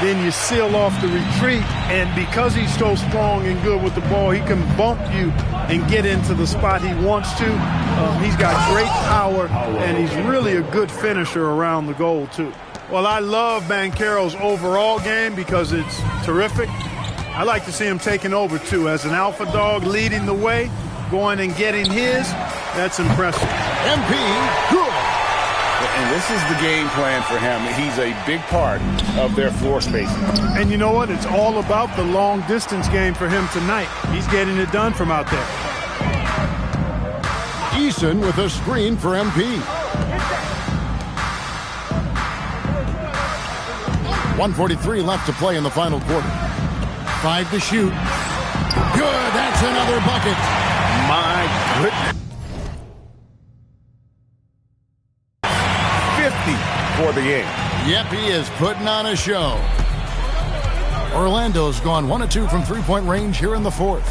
then you seal off the retreat, and because he's so strong and good with the ball, he can bump you and get into the spot he wants to. He's got great power, and he's really a good finisher around the goal, too. Well, I love Banchero's overall game because it's terrific. I like to see him taking over, too, as an alpha dog leading the way, going and getting his. That's impressive. MP, good. And this is the game plan for him. He's a big part of their floor spacing. And you know what? It's all about the long-distance game for him tonight. He's getting it done from out there. Eason with a screen for MP. 1:43 left to play in the final quarter. 5 to shoot. Good. That's another bucket. My goodness. 50 for the game. Yep, he is putting on a show. Orlando's gone 1 of 2 from three-point range here in the fourth.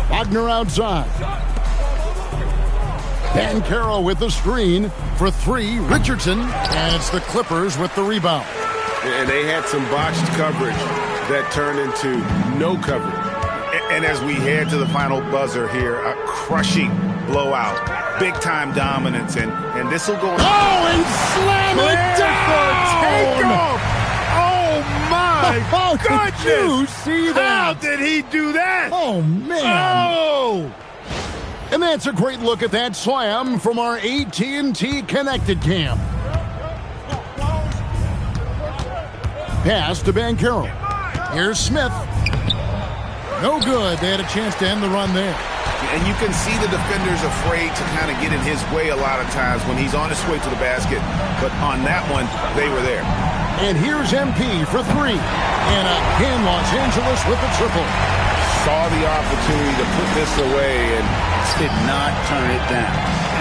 Wagner outside. Banchero with the screen for 3. Richardson, and it's the Clippers with the rebound. And they had some botched coverage that turned into no coverage. And as we head to the final buzzer here, a crushing blowout, big-time dominance, and this will go on. Oh, and slam it down! Takeoff! Oh, my goodness! Did you see that? How did he do that? Oh, man! Oh! And that's a great look at that slam from our AT&T Connected Cam. Pass to Banchero. Here's Smith. No good. They had a chance to end the run there. And you can see the defenders afraid to kind of get in his way a lot of times when he's on his way to the basket. But on that one, they were there. And here's MP for 3. And again, Los Angeles with the triple. Saw the opportunity to put this away and did not turn it down.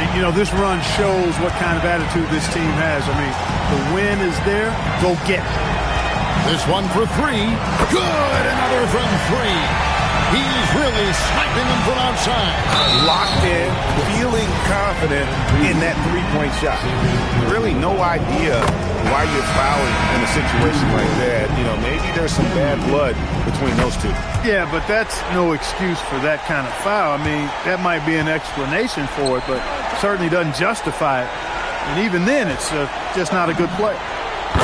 And, you know, this run shows what kind of attitude this team has. I mean, the win is there. Go get it. This one for 3. Good. Another from 3. He's really sniping them from outside. Locked in, feeling confident in that three-point shot. Really no idea why you're fouling in a situation like that. You know, maybe there's some bad blood between those two. Yeah, but that's no excuse for that kind of foul. I mean, that might be an explanation for it, but certainly doesn't justify it. And even then, it's just not a good play.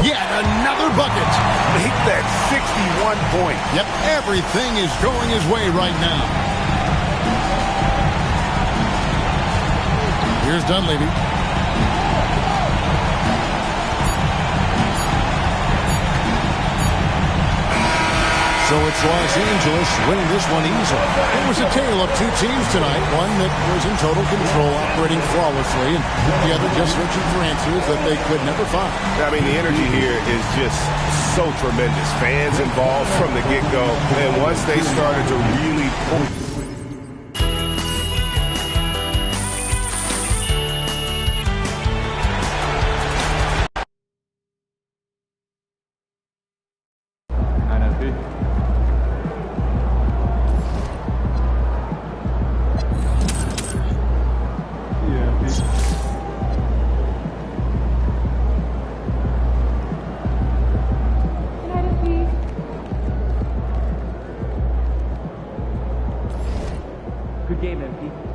Yet another bucket. Make that 61 point. Yep, everything is going his way right now. Here's Dunleavy. So it's Los Angeles winning this one easily. It was a tale of 2 teams tonight. One that was in total control, operating flawlessly, and the other just searching for answers that they could never find. I mean, the energy here is just so tremendous. Fans involved from the get-go, and once they started to really pull. game, MP.